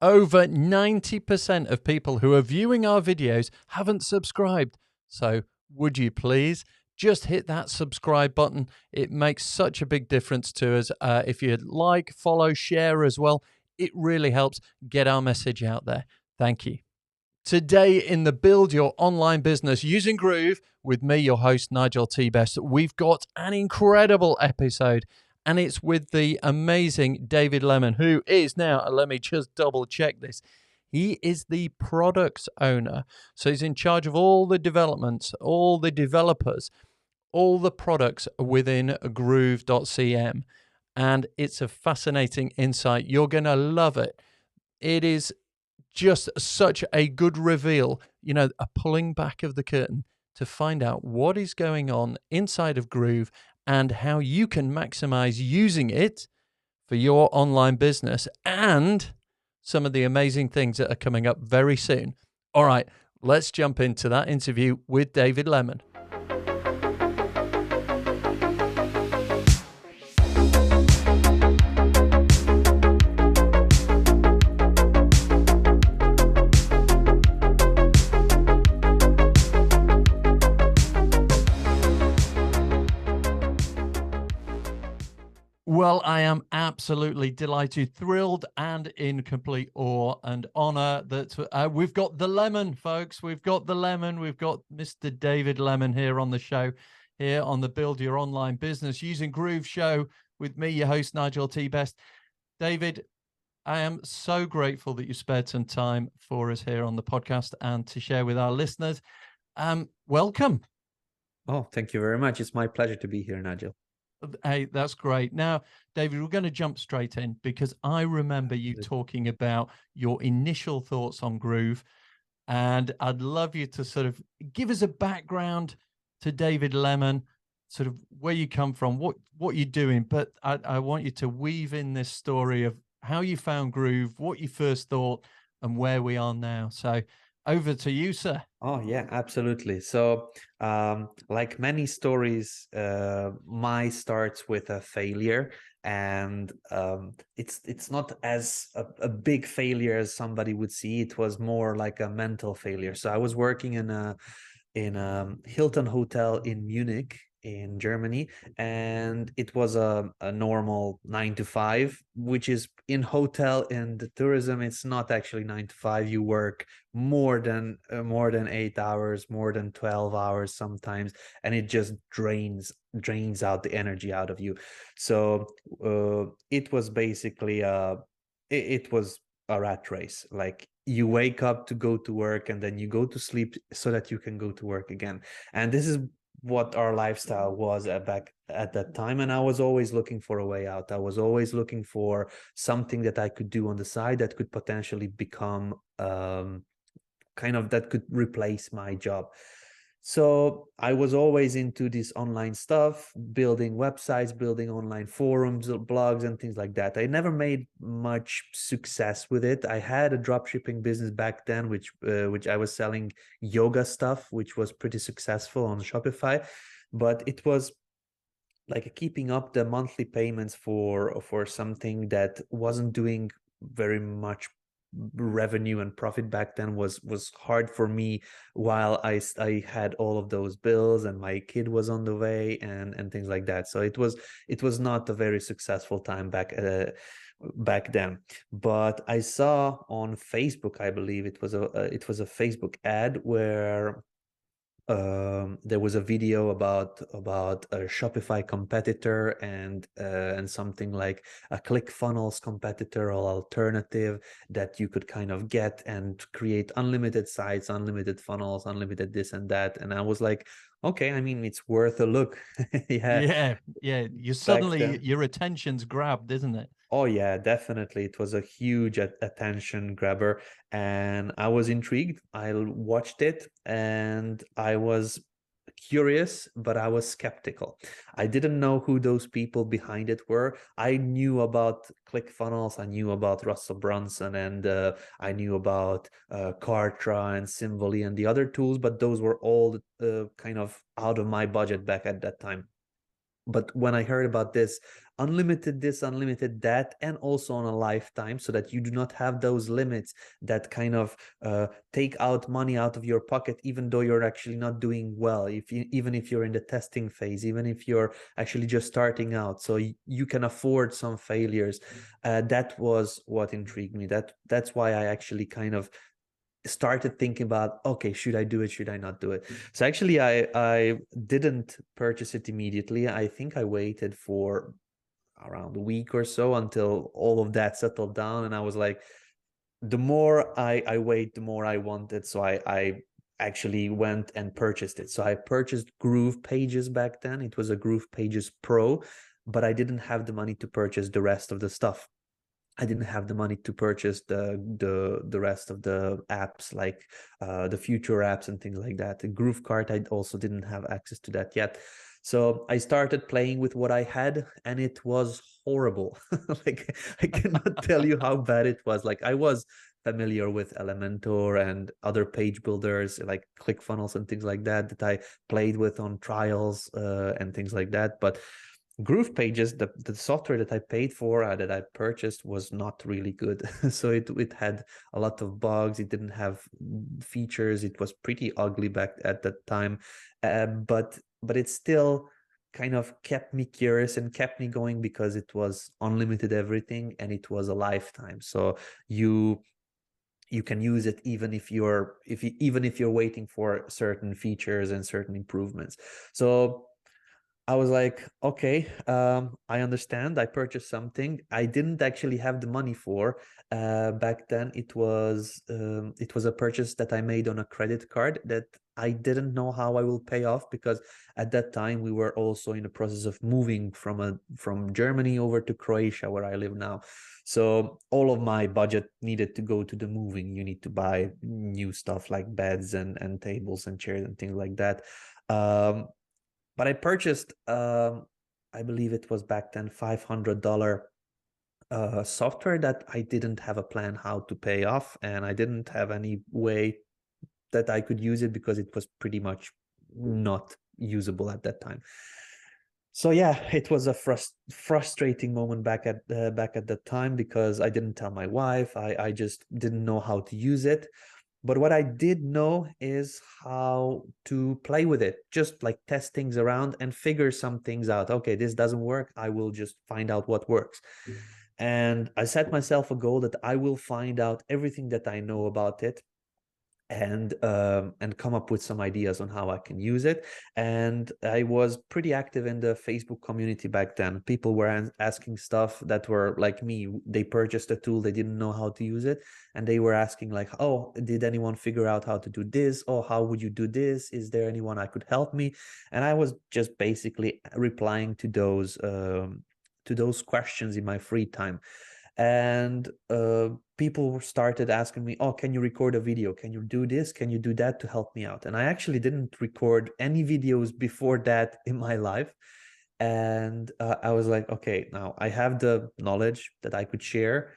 over 90% of people who are viewing our videos haven't subscribed. So would you please just hit that subscribe button? It makes such a big difference to us. If you'd like, follow, share as well, it really helps get our message out there. Thank you. Today in the Build Your Online Business Using Groove with me, your host, Nigel T. Best, we've got an incredible episode, and it's with the amazing David Lemon, who is now, let me just double check this, he is the products owner. So he's in charge of all the developments, all the developers, all the products within groove.cm. And it's a fascinating insight. You're going to love it. It is just such a good reveal, a pulling back of the curtain to find out what is going on inside of Groove and how you can maximize using it for your online business and some of the amazing things that are coming up very soon. All right, let's jump into that interview with David Lemon. Well, I am absolutely delighted, thrilled, and in complete awe and honor that we've got the Lemon, folks. We've got the Lemon. We've got Mr. David Lemon here on the show, here on the Build Your Online Business Using Groove show with me, your host, Nigel T. Best. David, I am so grateful that you spared some time for us here on the podcast and to share with our listeners. Welcome. Oh, thank you very much. It's my pleasure to be here, Nigel. Hey, that's great. Now, David, we're going to jump straight in because I remember you talking about your initial thoughts on Groove, and I'd love you to sort of give us a background to David Lemon, sort of where you come from, what you're doing. But I want you to weave in this story of how you found Groove, what you first thought, and where we are now. So over to you, sir. Oh, yeah, absolutely. So, like many stories, my starts with a failure, and it's not as a big failure as somebody would see. It was more like a mental failure. So I was working in a Hilton hotel in Munich, in Germany, and it was a normal 9 to 5, which is in hotel and tourism. It's not actually 9 to 5. You work more than 8 hours, more than 12 hours sometimes, and it just drains out the energy out of you. So it was basically it was a rat race. Like, you wake up to go to work and then you go to sleep so that you can go to work again. And this is what our lifestyle was back at that time. And I was always looking for a way out. I was always looking for something that I could do on the side that could potentially become that could replace my job. So I was always into this online stuff, building websites, building online forums, blogs, and things like that. I never made much success with it. I had a drop shipping business back then, which I was selling yoga stuff, which was pretty successful on Shopify, but it was like keeping up the monthly payments for something that wasn't doing very much revenue and profit back then was hard for me, while I had all of those bills and my kid was on the way and things like that. So it was not a very successful time back then. But I saw on Facebook, I believe it was a Facebook ad where there was a video about a Shopify competitor and something like a ClickFunnels competitor or alternative that you could kind of get and create unlimited sites, unlimited funnels, unlimited this and that. And I was like, okay, I mean, it's worth a look. Yeah. Your attention's grabbed, isn't it? Oh yeah, definitely. It was a huge attention grabber, and I was intrigued. I watched it and I was curious, but I was skeptical. I didn't know who those people behind it were. I knew about ClickFunnels, I knew about Russell Brunson, and I knew about Kartra and Symvoly and the other tools, but those were all kind of out of my budget back at that time. But when I heard about this, unlimited this, unlimited that, and also on a lifetime, so that you do not have those limits that kind of take out money out of your pocket, even though you're actually not doing well, even if you're in the testing phase, even if you're actually just starting out, so you can afford some failures. That was what intrigued me. That's why I actually kind of started thinking about, okay, should I do it, should I not do it? So actually I didn't purchase it immediately. I think I waited for around a week or so until all of that settled down, and I was like, the more I wait, the more I want it. So I actually went and purchased it. So I purchased Groove Pages back then. It was a Groove Pages Pro, but I didn't have the money to purchase the rest of the stuff. I didn't have the money to purchase the rest of the apps, like the future apps and things like that. The Groove Cart, I also didn't have access to that yet. So I started playing with what I had, and it was horrible. Like, I cannot tell you how bad it was. Like, I was familiar with Elementor and other page builders like ClickFunnels and things like that that I played with on trials and things like that. But Groove Pages, the software that I paid for, that I purchased, was not really good. So it had a lot of bugs. It didn't have features. It was pretty ugly back at that time, but it still kind of kept me curious and kept me going, because it was unlimited everything and it was a lifetime. So you can use it even if you're waiting for certain features and certain improvements. So I was like, okay, I understand. I purchased something I didn't actually have the money for. Back then, it was a purchase that I made on a credit card that I didn't know how I will pay off, because at that time we were also in the process of moving from Germany over to Croatia, where I live now. So all of my budget needed to go to the moving. You need to buy new stuff like beds and tables and chairs and things like that. Um, but I purchased, I believe it was back then $500 software that I didn't have a plan how to pay off, and I didn't have any way that I could use it, because it was pretty much not usable at that time. So yeah, it was a frustrating moment back at that time, because I didn't tell my wife. I just didn't know how to use it. But what I did know is how to play with it, just like test things around and figure some things out. Okay, this doesn't work. I will just find out what works. And I set myself a goal that I will find out everything that I know about it, and come up with some ideas on how I can use it. And I was pretty active in the Facebook community back then. People were asking stuff that were like me. They purchased a tool, they didn't know how to use it, and they were asking like, "Oh, did anyone figure out how to do this? Oh, how would you do this? Is there anyone I could help me?" And I was just basically replying to those questions in my free time. And people started asking me, "Oh, can you record a video? Can you do this? Can you do that to help me out?" And I actually didn't record any videos before that in my life. And I was like, okay, now I have the knowledge that I could share.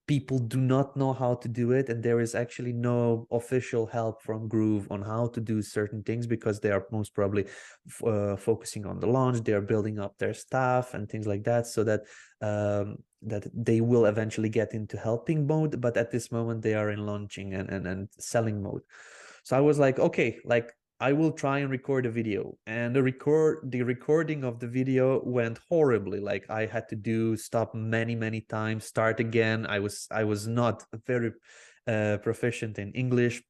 People do not know how to do it, and there is actually no official help from Groove on how to do certain things, because they are most probably focusing on the launch. They are building up their staff and things like that, so that they will eventually get into helping mode, but at this moment they are in launching and selling mode. So I was like, okay, like, I will try and record a video. And the recording of the video went horribly. Like, I had to stop many times, start again. I was not very proficient in English.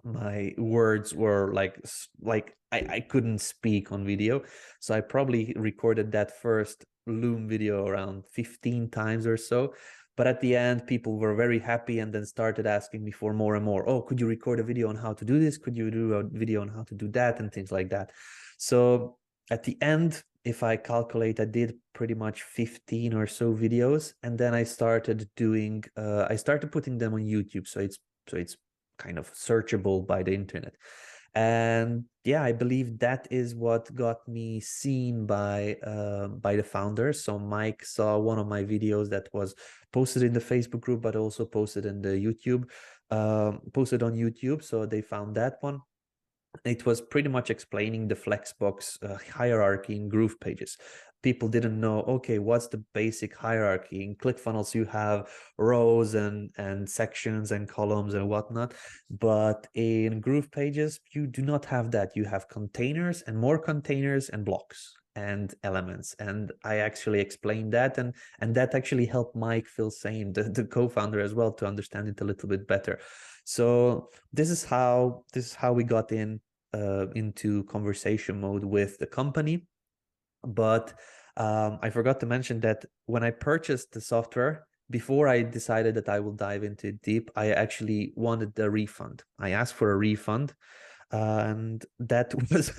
My words were like I couldn't speak on video. So I probably recorded that first Loom video around 15 times or so. But at the end, people were very happy and then started asking me for more and more. "Oh, could you record a video on how to do this? Could you do a video on how to do that?" And things like that. So at the end, if I calculate, I did pretty much 15 or so videos. And then I started putting them on YouTube. So it's kind of searchable by the internet. And yeah, I believe that is what got me seen by the founders. So Mike saw one of my videos that was posted in the Facebook group, but also posted in the posted on YouTube. So they found that one. It was pretty much explaining the Flexbox hierarchy in Groove Pages. people didn't know, okay, what's the basic hierarchy? In ClickFunnels, you have rows and sections and columns and whatnot. But in Groove pages, you do not have that. You have containers and more containers and blocks and elements. And I actually explained that, and that actually helped Mike feel sane, the co-founder as well, to understand it a little bit better. So this is how we got into conversation mode with the company. But I forgot to mention that when I purchased the software, before I decided that I will dive into it deep, I actually wanted the refund. I asked for a refund, and that was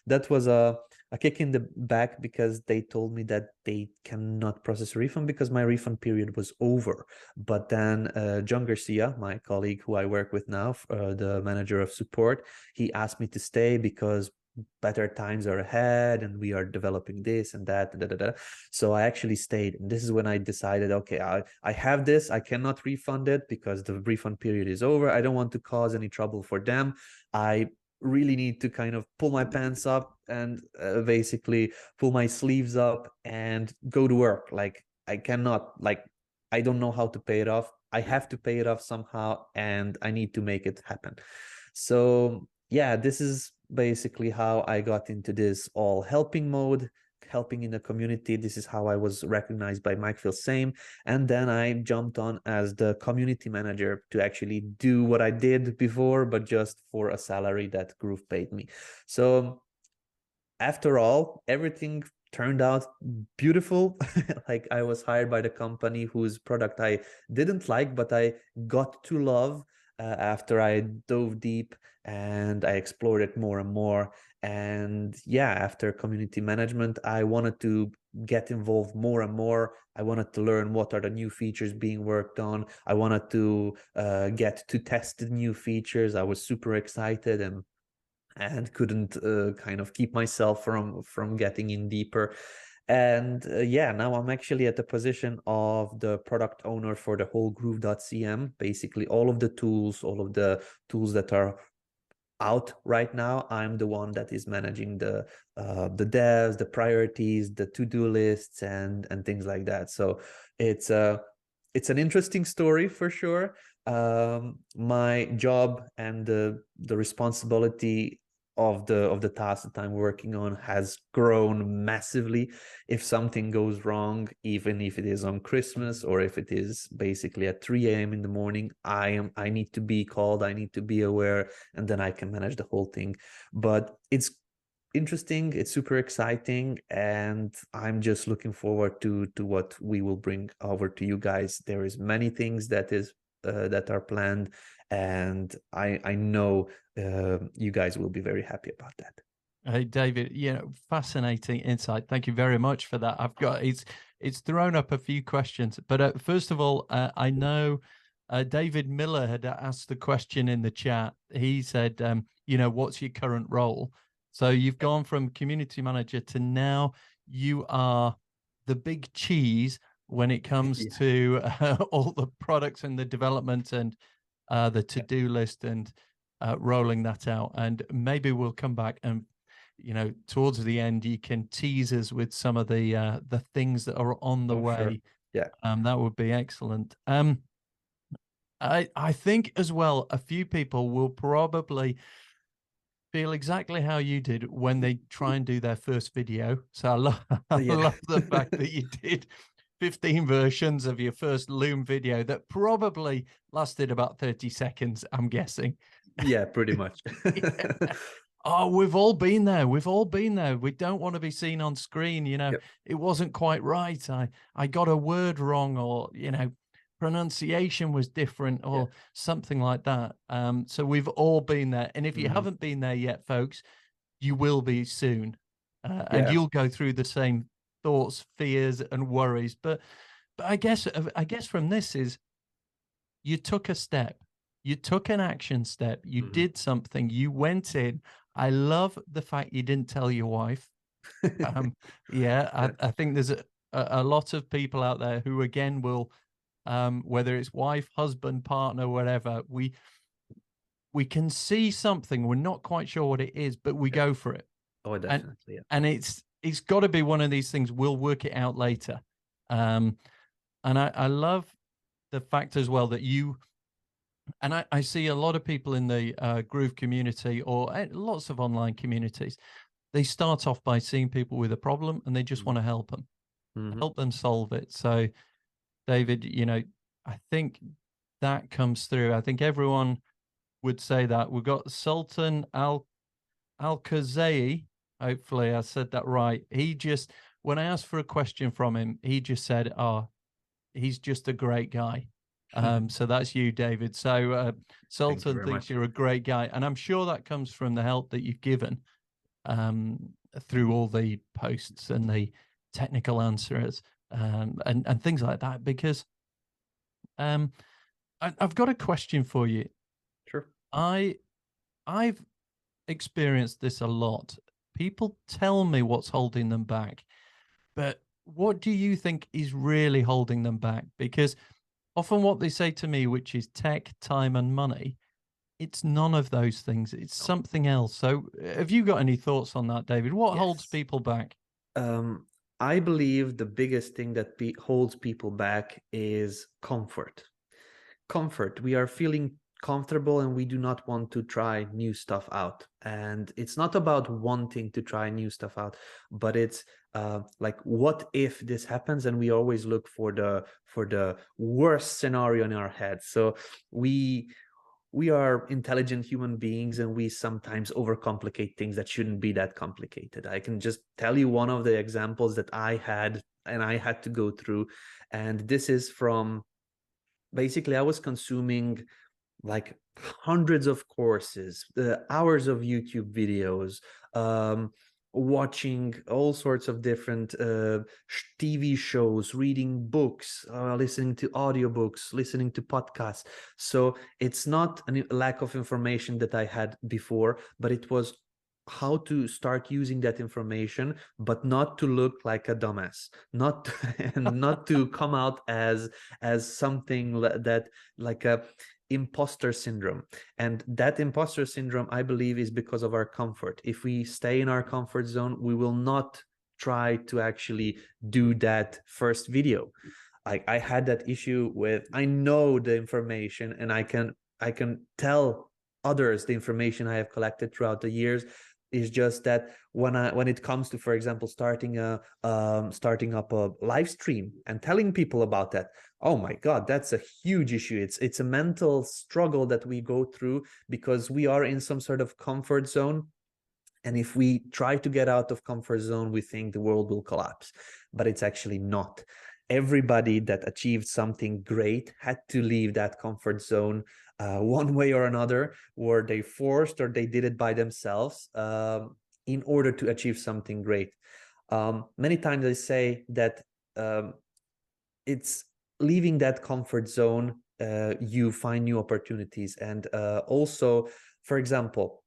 that was a kick in the back, because they told me that they cannot process a refund because my refund period was over. But then John Garcia, my colleague who I work with now, the manager of support, he asked me to stay because better times are ahead and we are developing this and that. So I actually stayed, and this is when I decided, okay, I have this, I cannot refund it because the refund period is over. I don't want to cause any trouble for them. I really need to kind of pull my pants up and basically pull my sleeves up and go to work. Like, I cannot, like, I don't know how to pay it off. I have to pay it off somehow, and I need to make it happen. So yeah, this is basically how I got into this all helping mode, helping in the community. This is how I was recognized by Mike Same. And then I jumped on as the community manager to actually do what I did before, but just for a salary that Groove paid me. So after all, everything turned out beautiful. Like, I was hired by the company whose product I didn't like, but I got to love after I dove deep and I explored it more and more. And yeah, after community management, I wanted to get involved more and more. I wanted to learn what are the new features being worked on. I wanted to get to test the new features. I was super excited and couldn't kind of keep myself from getting in deeper. And yeah, now I'm actually at the position of the product owner for the whole groove.cm. Basically, all of the tools, that are out right now, I'm the one that is managing the devs, the priorities, the to-do lists, and things like that. So it's an interesting story for sure. My job and the responsibility of the task that I'm working on has grown massively. If something goes wrong, even if it is on Christmas or if it is basically at 3 a.m. in the morning, I need to be called, I need to be aware, and then I can manage the whole thing. But it's interesting, it's super exciting, and I'm just looking forward to what we will bring over to you guys. There is many things that are planned, and I know you guys will be very happy about that. Hey, David, fascinating insight. Thank you very much for that. It's thrown up a few questions, but first of all, I know David Miller had asked the question in the chat. He said, what's your current role? So you've gone from community manager to now you are the big cheese when it comes Yeah. to all the products and the development and the to-do list and rolling that out. And maybe we'll come back and towards the end, you can tease us with some of the things that are on the Oh, sure. way. Yeah. That would be excellent. I think as well, a few people will probably feel exactly how you did when they try and do their first video. So I Yeah. love the fact that you did 15 versions of your first Loom video that probably lasted about 30 seconds, I'm guessing. Yeah, pretty much. Yeah. Oh, we've all been there. We've all been there. We don't want to be seen on screen. Yep. It wasn't quite right. I got a word wrong, or, pronunciation was different Yeah. or something like that. So we've all been there. And if you Mhm. haven't been there yet, folks, you will be soon. And Yeah. you'll go through the same thoughts, fears, and worries. But I guess from this is you took a step, you took an action step, you Mhm. did something, you went in. I love the fact you didn't tell your wife. Um, yeah, Yeah. I think there's a lot of people out there who again will, whether it's wife, husband, partner, whatever, we can see something, we're not quite sure what it is, but we Yeah. go for it. Oh, And definitely. Yeah. and it's got to be one of these things. We'll work it out later. Um, and I love the fact as well that you, and I see a lot of people in the Groove community or lots of online communities, they start off by seeing people with a problem and they just want to Mm-hmm. help them solve it. So, David, I think that comes through. I think everyone would say that. We've got Sultan Al Kazai. Hopefully, I said that right. He just, when I asked for a question from him, he just said, "Oh, he's just a great guy." So that's you, David. So Thank you Sultan very thinks much. you're a great guy, and I'm sure that comes from the help that you've given through all the posts and the technical answers and things like that. Because um, I've got a question for you. Sure. I I've experienced this a lot. People tell me what's holding them back, but what do you think is really holding them back? Because often what they say to me, which is tech, time, and money, it's none of those things. It's No. something else. So, have you got any thoughts on that, David? What holds Yes. people back? Um, I believe the biggest thing that holds people back is comfort. Comfort. We are feeling comfortable and we do not want to try new stuff out. And it's not about wanting to try new stuff out, but it's like, what if this happens? And we always look for the worst scenario in our head. So we are intelligent human beings and we sometimes overcomplicate things that shouldn't be that complicated. I can just tell you one of the examples that I had and I had to go through. And this is from, basically, I was consuming like hundreds of courses, hours of YouTube videos, watching all sorts of different TV shows, reading books, listening to audiobooks, listening to podcasts. So it's not a lack of information that I had before, but it was how to start using that information, but not to look like a dumbass, not and not to come out as something that, like a imposter syndrome. And that imposter syndrome, I believe, is because of our comfort. If we stay in our comfort zone, we will not try to actually do that first video. I had that issue with, I know the information and I can tell others the information I have collected throughout the years. Is just that when it comes to, for example, starting up a live stream and telling people about that, oh my God, that's a huge issue. It's a mental struggle that we go through because we are in some sort of comfort zone. And if we try to get out of comfort zone, we think the world will collapse, but it's actually not. Everybody that achieved something great had to leave that comfort zone one way or another, or they forced or they did it by themselves in order to achieve something great. Many times I say that it's leaving that comfort zone, you find new opportunities. And also, for example,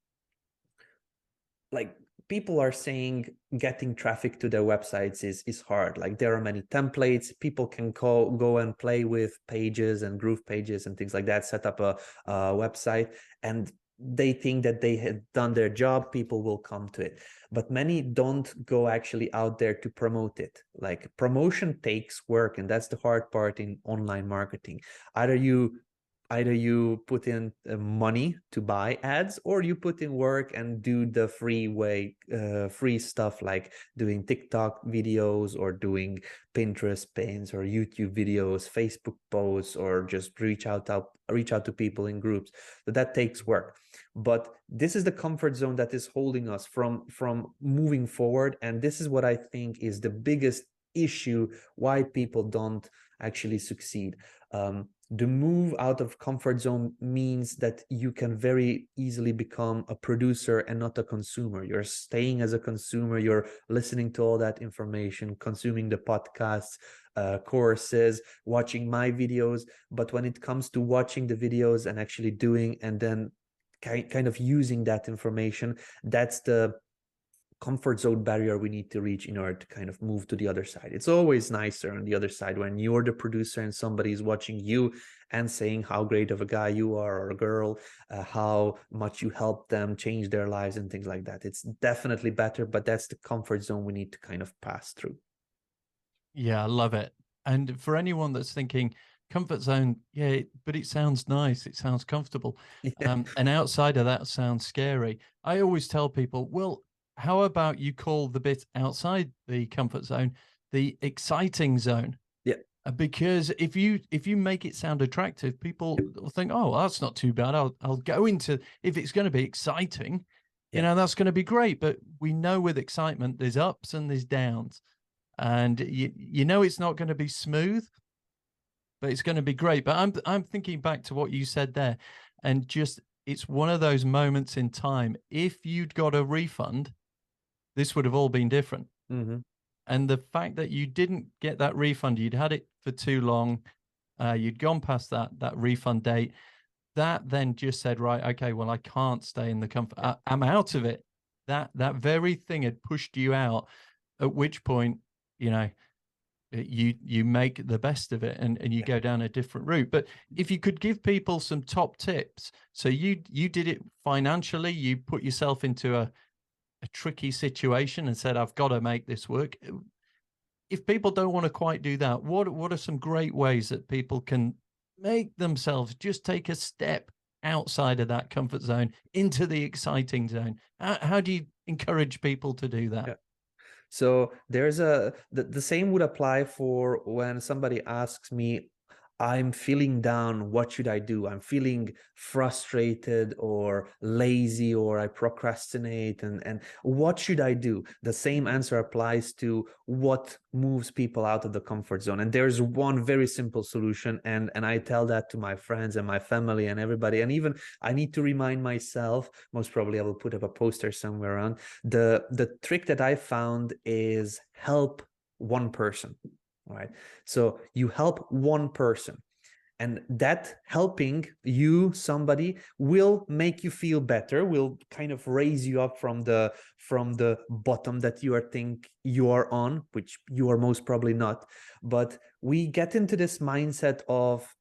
like, people are saying getting traffic to their websites is hard. Like, there are many templates, people can go and play with pages and groove pages and things like that, set up a website, and they think that they had done their job, people will come to it. But many don't go actually out there to promote it. Like, promotion takes work, and that's the hard part in online marketing. Either you put in money to buy ads, or you put in work and do the free stuff, like doing TikTok videos or doing Pinterest pins or YouTube videos, Facebook posts, or just reach out to people in groups. So that takes work. But this is the comfort zone that is holding us from moving forward. And this is what I think is the biggest issue why people don't actually succeed. The move out of comfort zone means that you can very easily become a producer and not a consumer. You're staying as a consumer, you're listening to all that information, consuming the podcasts, courses, watching my videos. But when it comes to watching the videos and actually doing, and then kind of using that information, that's the comfort zone barrier we need to reach in order to kind of move to the other side. It's always nicer on the other side when you're the producer and somebody is watching you and saying how great of a guy you are or a girl, how much you help them change their lives and things like that. It's definitely better, but that's the comfort zone we need to kind of pass through. Yeah, I love it. And for anyone that's thinking comfort zone, yeah, but it sounds nice, it sounds comfortable. Yeah. And outside of that sounds scary. I always tell people, well, how about you call the bit outside the comfort zone the exciting zone? Yeah. Because if you make it sound attractive, people will think, oh, well, that's not too bad. I'll go into if it's going to be exciting, Yeah. that's going to be great. But we know with excitement, there's ups and there's downs. And it's not gonna be smooth, but it's gonna be great. But I'm thinking back to what you said there, and just it's one of those moments in time. If you'd got a refund, this would have all been different. Hmm. And the fact that you didn't get that refund, you'd had it for too long, you'd gone past that refund date, that then just said, "Right, okay, well, I can't stay in the comfort. Yeah. I'm out of it." That very thing had pushed you out, at which point, you know, you make the best of it and you Yeah. go down a different route. But if you could give people some top tips, so you did it financially, you put yourself into a tricky situation and said, I've got to make this work. If people don't want to quite do that, what are some great ways that people can make themselves just take a step outside of that comfort zone into the exciting zone? How do you encourage people to do that? Yeah. So there's the same would apply for when somebody asks me, I'm feeling down, what should I do? I'm feeling frustrated or lazy or I procrastinate and what should I do? The same answer applies to what moves people out of the comfort zone. And there's one very simple solution and I tell that to my friends and my family and everybody. And even I need to remind myself, most probably I will put up a poster somewhere on the trick that I found is help one person. All right. So you help one person, and that helping you somebody will make you feel better, will kind of raise you up from the bottom that you are think you are on, which you are most probably not. But we get into this mindset of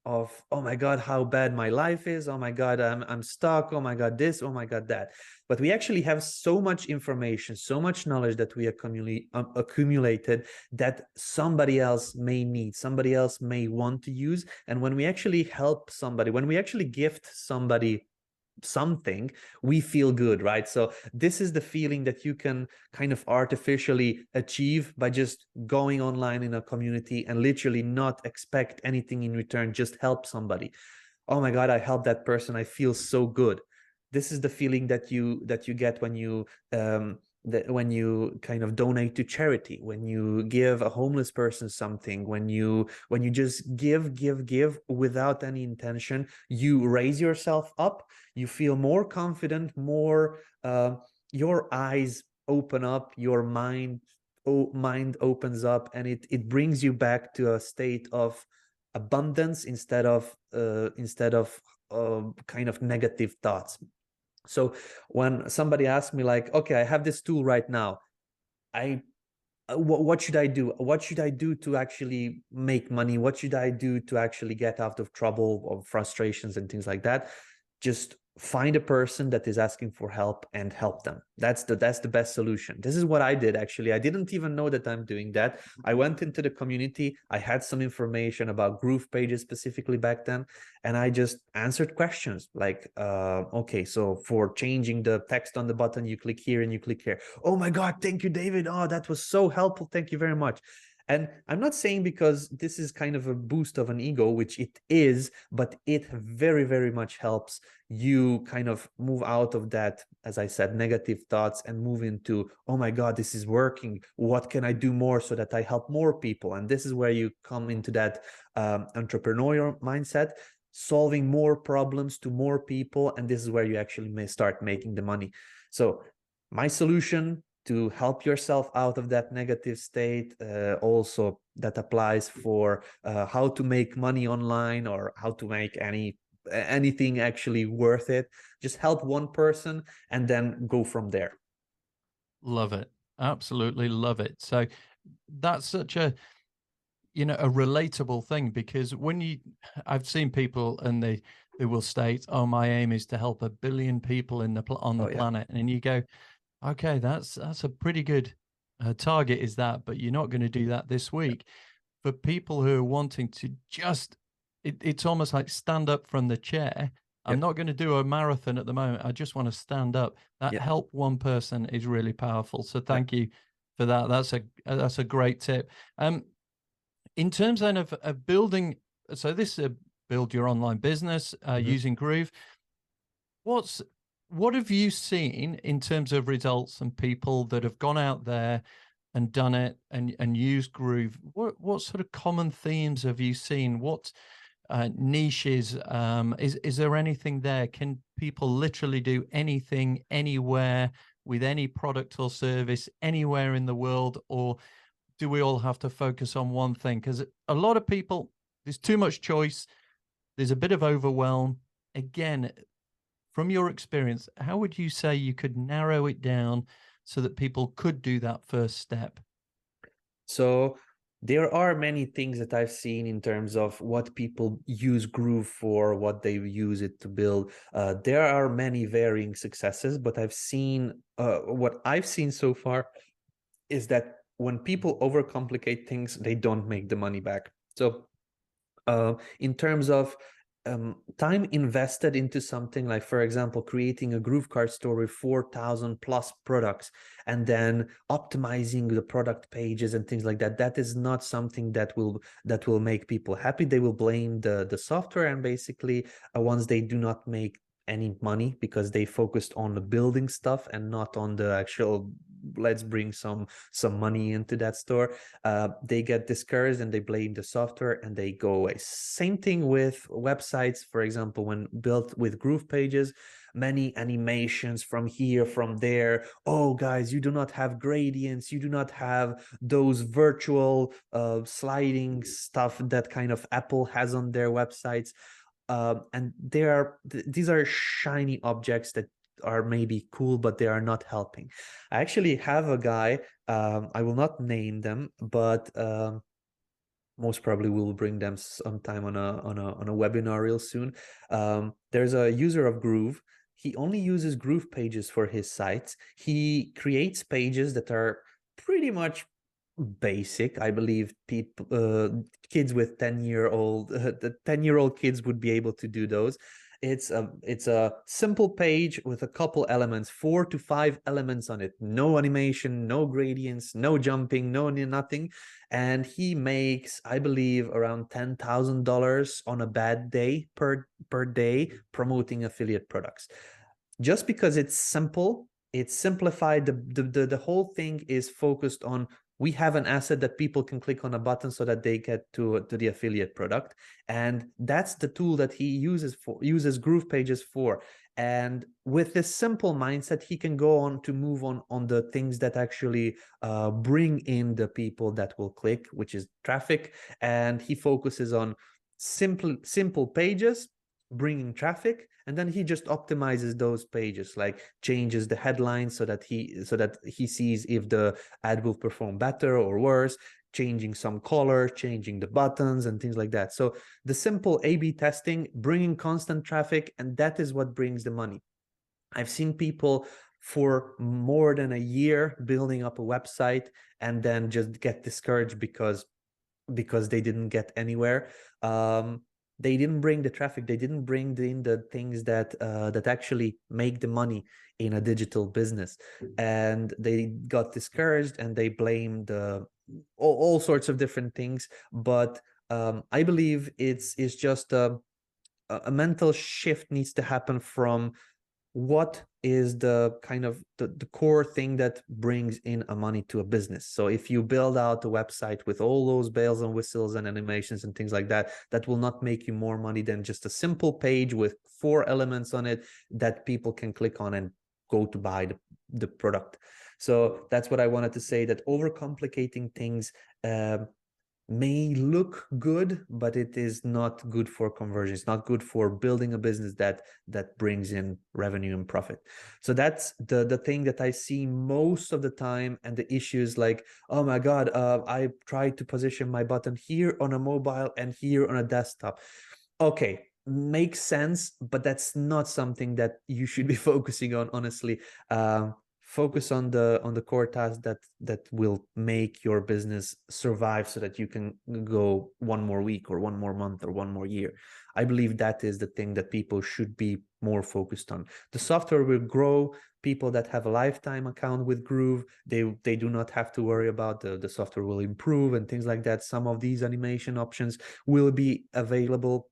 oh my god, how bad my life is, oh my god, I'm stuck, oh my god this, oh my god that. But we actually have so much information, so much knowledge that we accumulated that somebody else may need, somebody else may want to use. And when we actually help somebody, when we actually gift somebody something, we feel good, right? So this is the feeling that you can kind of artificially achieve by just going online in a community and literally not expect anything in return, just help somebody. Oh my god, I helped that person, I feel so good. This is the feeling that you get when you when you kind of donate to charity, when you give a homeless person something, when you just give without any intention, you raise yourself up, you feel more confident, more your eyes open up, your mind opens up, and it brings you back to a state of abundance instead of kind of negative thoughts. So when somebody asks me like, okay, I have this tool right now, I what should I do? What should I do to actually make money? What should I do to actually get out of trouble or frustrations and things like that? Just find a person that is asking for help and help them. That's the best solution. This is what I did actually. I didn't even know that I'm doing that. I went into the community. I had some information about Groove pages specifically back then, and I just answered questions like, okay, so for changing the text on the button, you click here and you click here. Oh my God, thank you, David. Oh, that was so helpful. Thank you very much. And I'm not saying because this is kind of a boost of an ego, which it is, but it very, very much helps you kind of move out of that, as I said, negative thoughts and move into, oh my God, this is working. What can I do more so that I help more people? And this is where you come into that entrepreneurial mindset, solving more problems to more people. And this is where you actually may start making the money. So my solution to help yourself out of that negative state, also that applies for how to make money online or how to make anything actually worth it. Just help one person and then go from there. Love it. Absolutely love it. So that's such a a relatable thing, because I've seen people and they will state, "Oh, my aim is to help 1 billion people on the Oh yeah, planet," and you go, "Okay, that's a pretty good target, is that? But you're not going to do that this week." For people who are wanting to just, it's almost like stand up from the chair. I'm yep, not going to do a marathon at the moment. I just want to stand up. That yep, help one person is really powerful. So yep. thank you for that. That's a great tip. In terms then of building, so this build your online business Mhm. using Groove. What's what have you seen in terms of results and people that have gone out there and done it and used Groove? What sort of common themes have you seen? What niches? Is there anything there? Can people literally do anything, anywhere, with any product or service, anywhere in the world, or do we all have to focus on one thing? Because a lot of people, there's too much choice. There's a bit of overwhelm. Again, from your experience, how would you say you could narrow it down so that people could do that first step? So there are many things that I've seen in terms of what people use Groove for, what they use it to build. There are many varying successes, but what I've seen so far is that when people overcomplicate things, they don't make the money back. So in terms of time invested into something like, for example, creating a Groove card store with 4,000 plus products and then optimizing the product pages and things like that, that is not something that will make people happy. They will blame the software, and basically once they do not make any money because they focused on the building stuff and not on the actual, let's bring some money into that store, they get discouraged and they blame the software and they go away. Same thing with websites, for example, when built with Groove pages, many animations from here, from there. Oh, guys, you do not have gradients, you do not have those virtual sliding stuff that kind of Apple has on their websites. And these are shiny objects that are maybe cool, but they are not helping. I actually have a guy, I will not name them, but most probably we'll bring them sometime on a webinar real soon. There's a user of Groove. He only uses Groove pages for his sites. He creates pages that are pretty much basic. I believe people, kids with 10-year-old, the 10-year-old kids would be able to do those. It's a simple page with a couple elements, 4 to 5 elements on it. No animation, no gradients, no jumping, no nothing. And he makes, I believe, around $10,000 on a bad day per day promoting affiliate products. Just because it's simple, it's simplified. The whole thing is focused on, we have an asset that people can click on a button so that they get to the affiliate product, and that's the tool that he uses Groove pages for. And with this simple mindset, he can go on to move on the things that actually bring in the people that will click, which is traffic. And he focuses on simple pages bringing traffic, and then he just optimizes those pages, like changes the headlines so that he sees if the ad will perform better or worse, changing some color, changing the buttons and things like that. So the simple A/B testing, bringing constant traffic, and that is what brings the money. I've seen people for more than a year building up a website and then just get discouraged because they didn't get anywhere. They didn't bring the traffic. They didn't bring in the things that actually make the money in a digital business, and they got discouraged and they blamed all sorts of different things. But I believe it's just a mental shift needs to happen from what is the kind of the core thing that brings in a money to a business. So if you build out a website with all those bells and whistles and animations and things like that, that will not make you more money than just a simple page with 4 elements on it that people can click on and go to buy the product. So that's what I wanted to say, that overcomplicating things may look good, but it is not good for conversion. It's not good for building a business that brings in revenue and profit. So that's the thing that I see most of the time. And the issue is like, oh my God, I tried to position my button here on a mobile and here on a desktop. Okay, makes sense, but that's not something that you should be focusing on, honestly. Focus on the core tasks that will make your business survive, so that you can go one more week or one more month or one more year. I believe that is the thing that people should be more focused on. The software will grow. People that have a lifetime account with Groove, they do not have to worry about the software will improve and things like that. Some of these animation options will be available,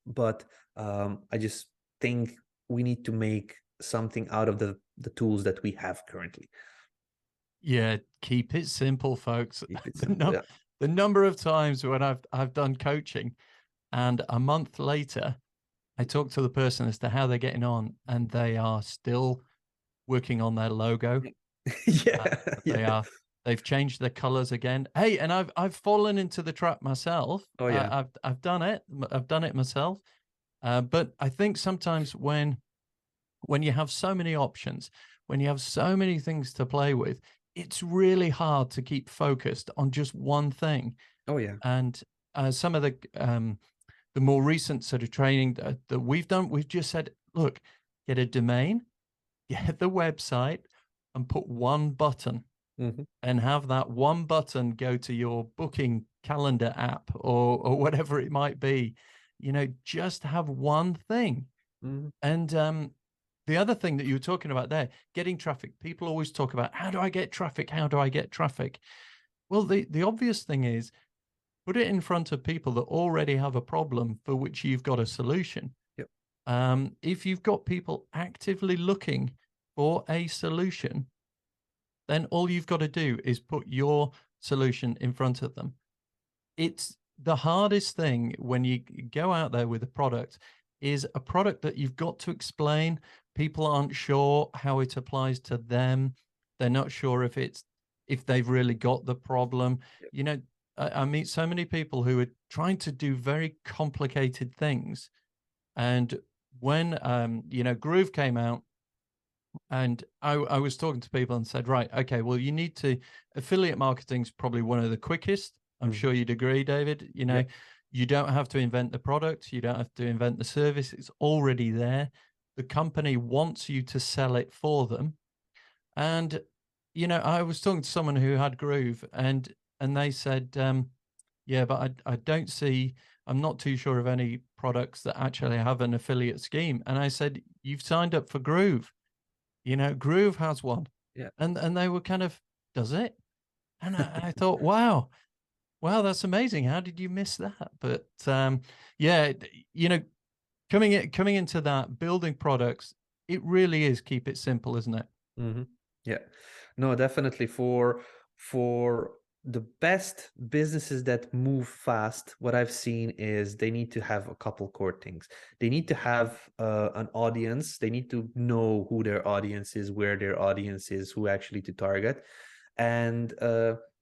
but I just think we need to make something out of the tools that we have currently. Yeah, keep it simple, folks. Keep it The simple. num Yeah. the number of times when I've done coaching and a month later I talk to the person as to how they're getting on, and they are still working on their logo. Uh, Yeah. they Yeah. are they've changed their colors again. Hey, and I've fallen into the trap myself. Oh yeah. I've done it. I've done it myself. But I think sometimes when you have so many options, when you have so many things to play with, it's really hard to keep focused on just one thing. Oh yeah. And some of the more recent sort of training that we've done, we've just said, look, get a domain, get the website, and put one button, Hmm. and have that one button go to your booking calendar app or whatever it might be. Just have one thing. Hmm. And the other thing that you were talking about there, getting traffic. People always talk about, how do I get traffic? How do I get traffic? Well, the obvious thing is put it in front of people that already have a problem for which you've got a solution. Yep. If you've got people actively looking for a solution, then all you've got to do is put your solution in front of them. It's the hardest thing when you go out there with a product is a product that you've got to explain. People aren't sure how it applies to them. They're not sure if they've really got the problem. Yep. You know, I meet so many people who are trying to do very complicated things. And when Groove came out, and I was talking to people and said, right, okay, well, you need to, affiliate marketing is probably one of the quickest. I'm Hmm. sure you'd agree, David. Yeah. You don't have to invent the product, you don't have to invent the service, it's already there. The company wants you to sell it for them. And, I was talking to someone who had Groove, and they said, yeah, but I don't see, I'm not too sure of any products that actually have an affiliate scheme. And I said, you've signed up for Groove. Groove has one. Yeah. And they were kind of, does it? And I thought, wow, wow, that's amazing. How did you miss that? But yeah, coming into that, building products, it really is keep it simple, isn't it? Hmm. Yeah. No, definitely for the best businesses that move fast, what I've seen is they need to have a couple core things. They need to have an audience. They need to know who their audience is, where their audience is, who actually to target, and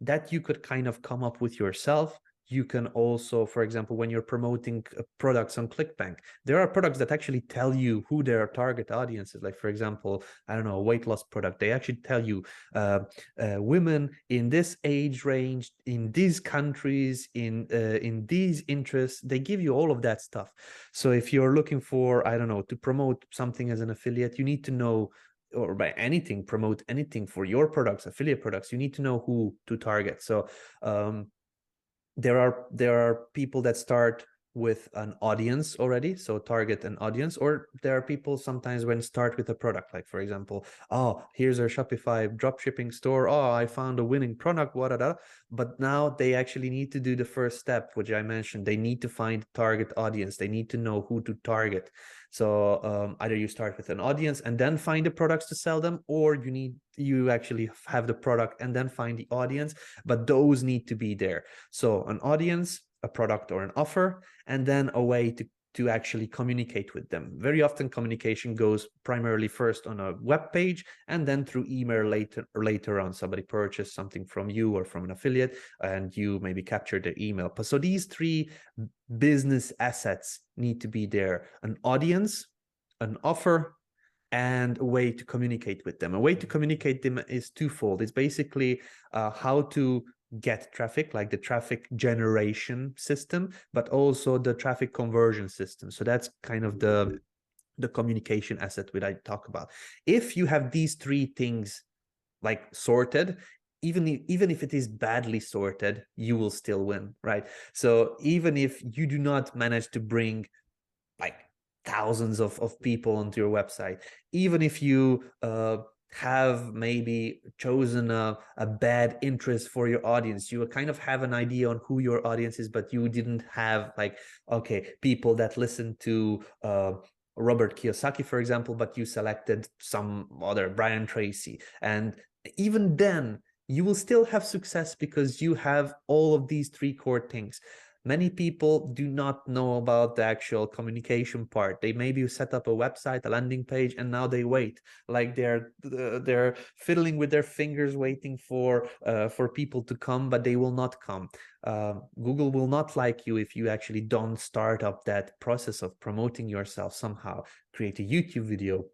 that you could kind of come up with yourself. You can also, for example, when you're promoting products on ClickBank, there are products that actually tell you who their target audience is. Like, for example, I don't know, a weight loss product. They actually tell you women in this age range, in these countries, in these interests. They give you all of that stuff. So if you're looking for, I don't know, to promote something as an affiliate, you need to know, or by anything, promote anything for your products, affiliate products, you need to know who to target. So there are people that start with an audience already, so target an audience, or there are people sometimes when start with a product, like, for example, oh, here's our Shopify drop shipping store, oh, I found a winning product, what but now they actually need to do the first step, which I mentioned. They need to find target audience. They need to know who to target. So either you start with an audience and then find the products to sell them, or you actually have the product and then find the audience, but those need to be there. So an audience, a product or an offer, and then a way to actually communicate with them. Very often communication goes primarily first on a web page and then through email later on. Somebody purchased something from you or from an affiliate and you maybe captured their email. So these three business assets need to be there: an audience, an offer, and a way to communicate with them. A way to communicate them is twofold. It's basically how to get traffic, like the traffic generation system, but also the traffic conversion system. So that's kind of the communication asset that I talk about. If you have these three things like sorted, even if it is badly sorted, you will still win, right? So even if you do not manage to bring like thousands of people onto your website, even if you have maybe chosen a bad interest for your audience, you kind of have an idea on who your audience is, but you didn't have like, okay, people that listen to Robert Kiyosaki, for example, but you selected some other Brian Tracy. And even then, you will still have success because you have all of these three core things. Many people do not know about the actual communication part. They maybe set up a website, a landing page, and now they wait, like they're fiddling with their fingers, waiting for people to come, but they will not come. Google will not like you if you actually don't start up that process of promoting yourself somehow. Create a YouTube video,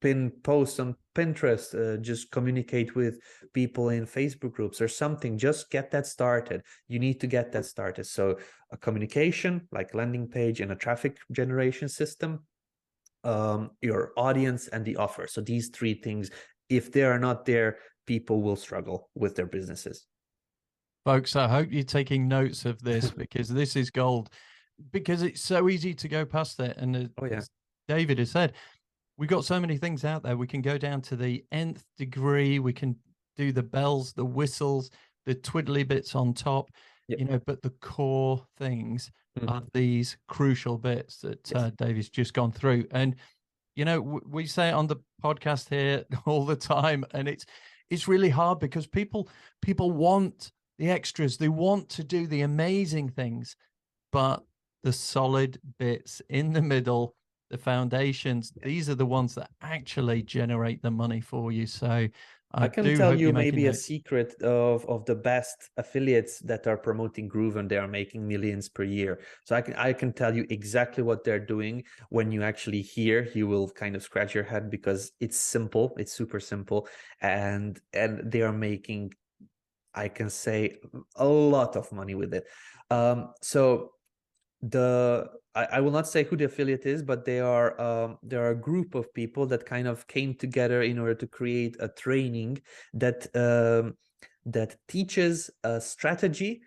pin posts on Pinterest, just communicate with people in Facebook groups or something. Just get that started. You need to get that started. So a communication like landing page and a traffic generation system, your audience and the offer. So these three things, if they are not there, people will struggle with their businesses. Folks, I hope you're taking notes of this because this is gold, because it's so easy to go past it. And Oh yeah, as David has said, we've got so many things out there. We can go down to the nth degree. We can do the bells, the whistles, the twiddly bits on top, yep. but the core things are these crucial bits that Yes. David's just gone through. And, we say it on the podcast here all the time, and it's really hard because people want the extras. They want to do the amazing things, but the solid bits in the middle, the foundations, these are the ones that actually generate the money for you. So I I can do tell hope you you're making maybe a notes. secret of the best affiliates that are promoting Groove and they are making millions per year. So I can tell you exactly what they're doing. When you actually hear, you will kind of scratch your head because it's simple. It's super simple, and they are making, I can say, a lot of money with it. So I will not say who the affiliate is, but they are a group of people that kind of came together in order to create a training that that teaches a strategy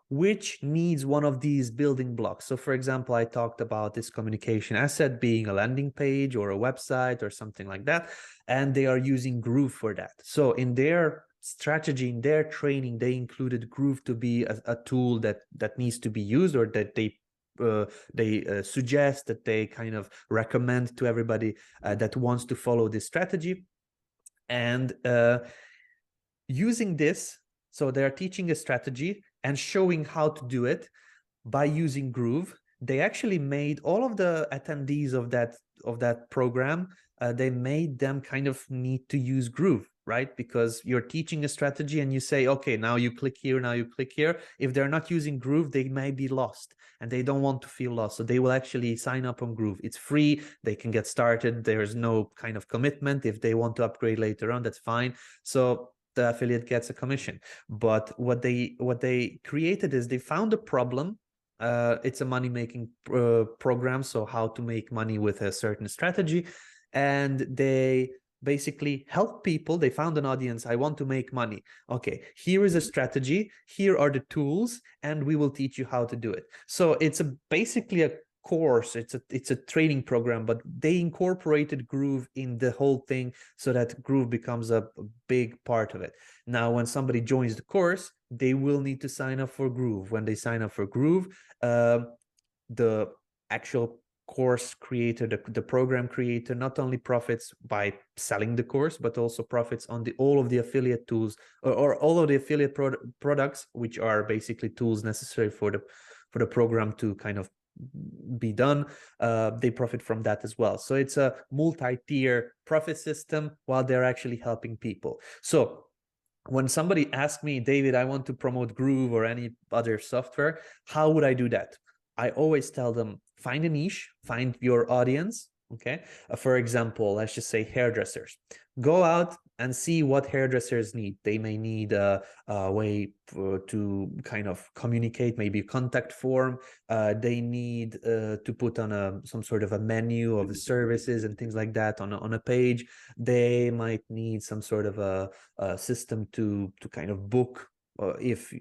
which needs one of these building blocks. So for example, I talked about this communication asset being a landing page or a website or something like that, and they are using Groove for that. So in their strategy, in their training, they included Groove to be a tool that needs to be used, or that they suggest, that they kind of recommend to everybody that wants to follow this strategy. And using this, so they're teaching a strategy and showing how to do it by using Groove. They actually made all of the attendees of that program, they made them kind of need to use Groove, right? Because you're teaching a strategy and you say, okay, now you click here, now you click here. If they're not using Groove, they may be lost and they don't want to feel lost. So they will actually sign up on Groove. It's free. They can get started. There's no kind of commitment. If they want to upgrade later on, that's fine. So the affiliate gets a commission. But what they created is they found a problem. It's a money-making program, so how to make money with a certain strategy. And they basically help people. They found an audience. I want to make money. Okay, here is a strategy. Here are the tools, and we will teach you how to do it. So it's basically a course. It's a training program, but they incorporated Groove in the whole thing so that Groove becomes a big part of it. Now, when somebody joins the course, they will need to sign up for Groove. When they sign up for Groove, the actual course creator, the program creator, not only profits by selling the course, but also profits on all of the affiliate tools, or all of the affiliate products, which are basically tools necessary for the program to kind of be done, they profit from that as well. So it's a multi-tier profit system while they're actually helping people. So when somebody asks me, David, I want to promote Groove or any other software, how would I do that? I always tell them, find a niche, find your audience. Okay. For example, let's just say hairdressers. Go out and see what hairdressers need. They may need a way to kind of communicate, maybe a contact form. They need to put on some sort of a menu of services and things like that on a page. They might need some sort of a system to kind of book if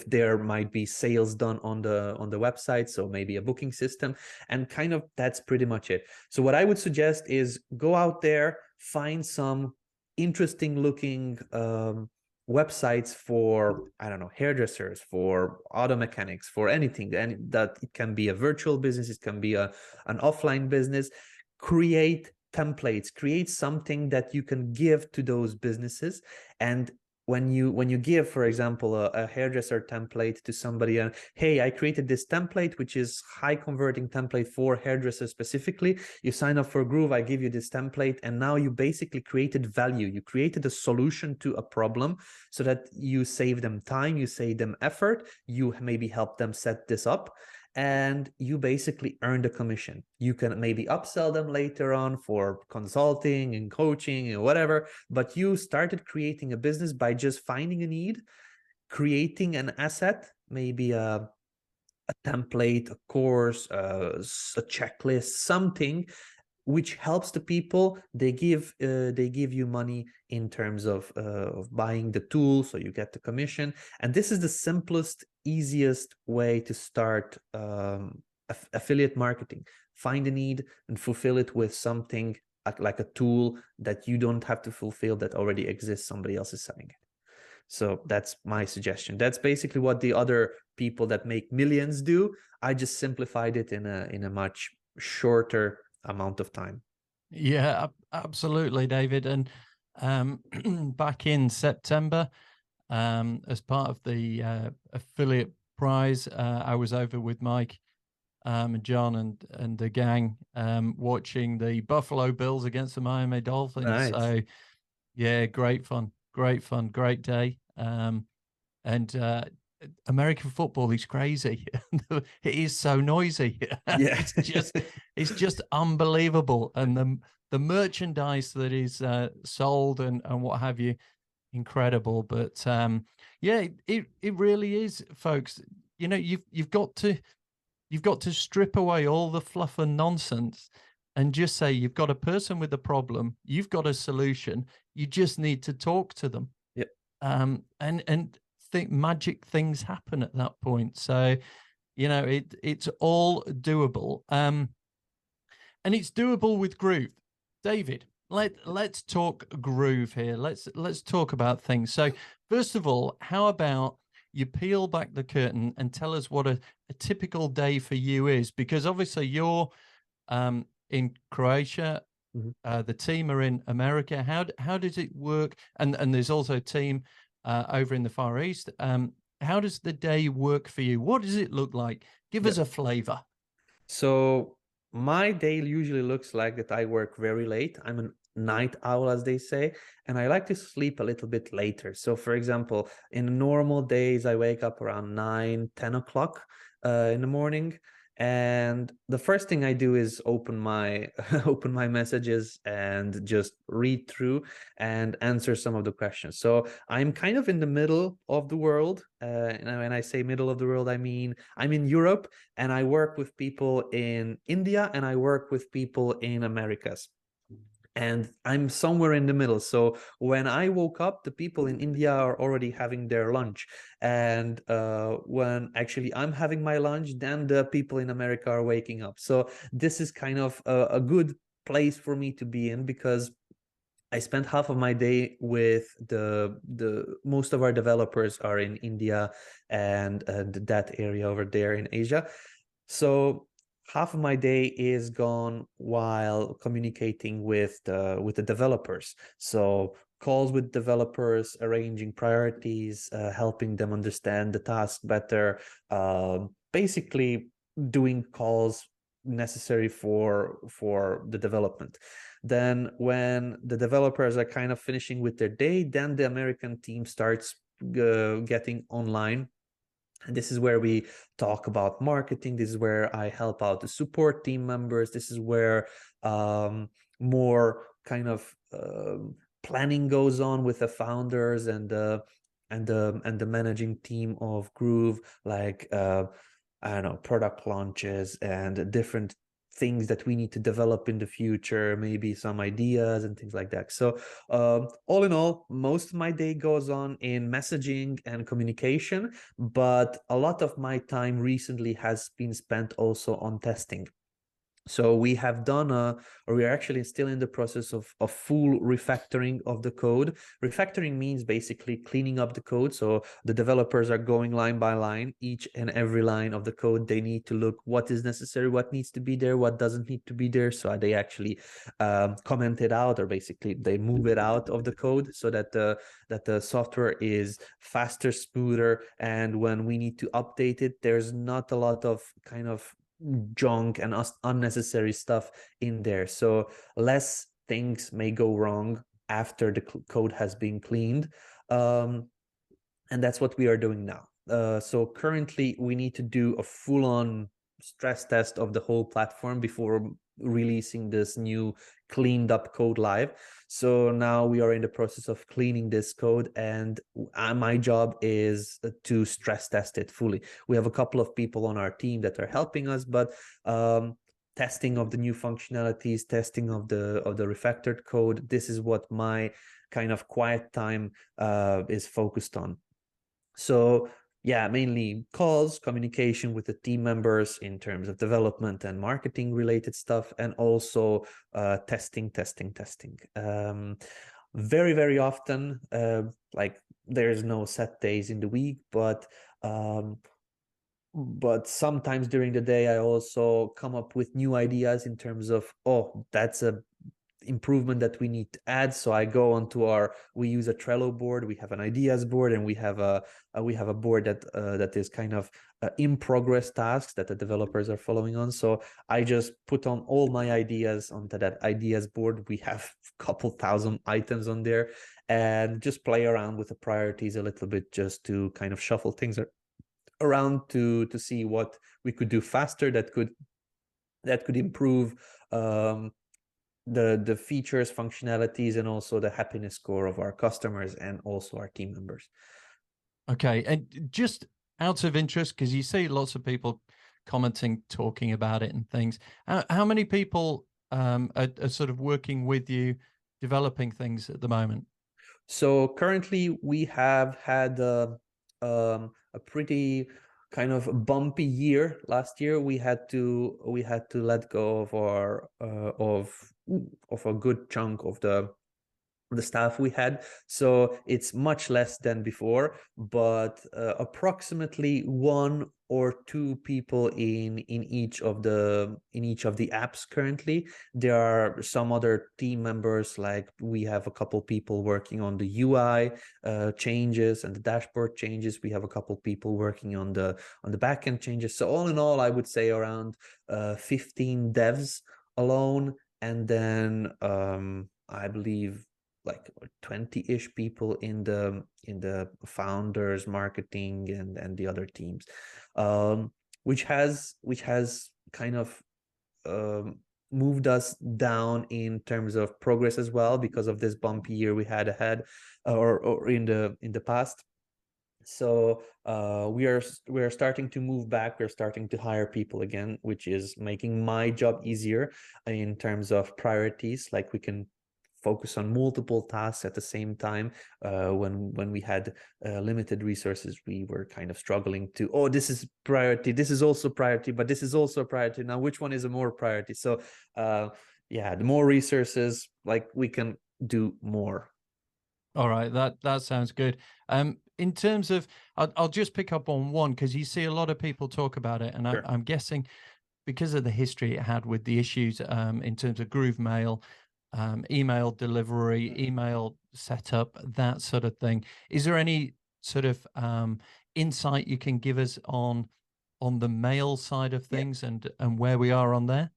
there might be sales done on the website, so maybe a booking system, and kind of that's pretty much it. So what I would suggest is go out there, find some interesting looking websites for, I don't know, hairdressers, for auto mechanics, for anything, and that it can be a virtual business, it can be an offline business. Create templates, create something that you can give to those businesses. And when you give, for example, a hairdresser template to somebody, and hey, I created this template which is high converting template for hairdressers specifically, you sign up for Groove, I give you this template, and now you basically created value, you created a solution to a problem, so that you save them time, you save them effort, you maybe help them set this up, and you basically earn the commission. You can maybe upsell them later on for consulting and coaching and whatever, but you started creating a business by just finding a need, creating an asset, maybe a template, a course, a checklist, something which helps the people. They give you money in terms of buying the tool, so you get the commission. And this is the simplest, easiest way to start affiliate marketing. Find a need and fulfill it with something like a tool that you don't have to fulfill, that already exists, somebody else is selling it. So that's my suggestion. That's basically what the other people that make millions do. I just simplified it in a much shorter amount of time. Yeah, absolutely, David. And back in September, as part of the affiliate prize, I was over with Mike, John, and the gang, watching the Buffalo Bills against the Miami Dolphins. Nice. So yeah, great fun, great day. And American football is crazy. It is so noisy. Yeah. It's just unbelievable. And the merchandise that is sold and what have you, incredible. But yeah, it really is, folks. You know, you've got to strip away all the fluff and nonsense and just say you've got a person with a problem, you've got a solution, you just need to talk to them. Yep. And think magic things happen at that point. So, you know, it's all doable. And it's doable with Groove. David, let's talk Groove here. Let's talk about things. So, first of all, how about you peel back the curtain and tell us what a typical day for you is? Because obviously you're in Croatia, Mhm. the team are in America. How does it work? And there's also a team over in the Far East. How does the day work for you? What does it look like? Give us Yep. a flavor. So my day usually looks like that I work very late. I'm a night owl, as they say, and I like to sleep a little bit later. So for example, in normal days, I wake up around 9, 10 o'clock in the morning. And the first thing I do is open my open my messages and just read through and answer some of the questions. So I'm kind of in the middle of the world. And when I say middle of the world, I mean I'm in Europe, and I work with people in India, and I work with people in Americas. And I'm somewhere in the middle. So when I woke up, the people in India are already having their lunch. And when actually I'm having my lunch, then the people in America are waking up. So this is kind of a good place for me to be in, because I spent half of my day with the most of our developers are in India and that area over there in Asia. So half of my day is gone while communicating with the developers. So calls with developers, arranging priorities, helping them understand the task better, basically doing calls necessary for the development. Then when the developers are kind of finishing with their day, then the American team starts getting online. And this is where we talk about marketing. This is where I help out the support team members. This is where more kind of planning goes on with the founders and the managing team of Groove, like I don't know, product launches and different things that we need to develop in the future, maybe some ideas and things like that. So all in all, most of my day goes on in messaging and communication, but a lot of my time recently has been spent also on testing. So we have done or we are actually still in the process of full refactoring of the code. Refactoring means basically cleaning up the code. So the developers are going line by line, each and every line of the code. They need to look what is necessary, what needs to be there, what doesn't need to be there. So they actually comment it out, or basically they move it out of the code so that the software is faster, smoother. And when we need to update it, there's not a lot of kind of junk and unnecessary stuff in there. So less things may go wrong after the code has been cleaned. And that's what we are doing now. So currently we need to do a full-on stress test of the whole platform before releasing this new cleaned up code live. So now we are in the process of cleaning this code, and my job is to stress test it fully. We have a couple of people on our team that are helping us, but testing of the new functionalities, testing of the refactored code, this is what my kind of quiet time is focused on. So yeah, mainly calls, communication with the team members in terms of development and marketing related stuff, and also testing. Very, very often, like there's no set days in the week, but sometimes during the day I also come up with new ideas in terms of, oh, that's a improvement that we need to add. So I go onto we use a Trello board, we have an ideas board, and we have a board that is kind of in progress tasks that the developers are following on. So I just put on all my ideas onto that ideas board. We have a couple thousand items on there, and just play around with the priorities a little bit, just to kind of shuffle things around to see what we could do faster that could improve the features, functionalities, and also the happiness score of our customers and also our team members. Okay, and just out of interest, because you see lots of people commenting, talking about it and things, how many people are sort of working with you, developing things at the moment? So currently we have had a pretty kind of bumpy year. Last year we had to let go of our of a good chunk of the staff we had, so it's much less than before, but approximately one or two people in each of the apps currently. There are some other team members, like we have a couple people working on the UI changes and the dashboard changes. We have a couple people working on the backend changes. So all in all, I would say around 15 devs alone, and then I believe like 20-ish people in the founders, marketing, and the other teams, which has kind of moved us down in terms of progress as well, because of this bumpy year we had ahead, or in the past. So we are starting to move back. We're starting to hire people again, which is making my job easier in terms of priorities. Like we can focus on multiple tasks at the same time. When we had limited resources, we were kind of struggling to, oh, this is priority, this is also priority, but this is also priority. Now, which one is a more priority? So yeah, the more resources, like we can do more. All right, that sounds good. In terms of, I'll just pick up on one, because you see a lot of people talk about it, and Sure. I'm guessing because of the history it had with the issues in terms of Groove Mail, email delivery, email setup, that sort of thing. Is there any sort of insight you can give us on the mail side of Yeah. things and where we are on there?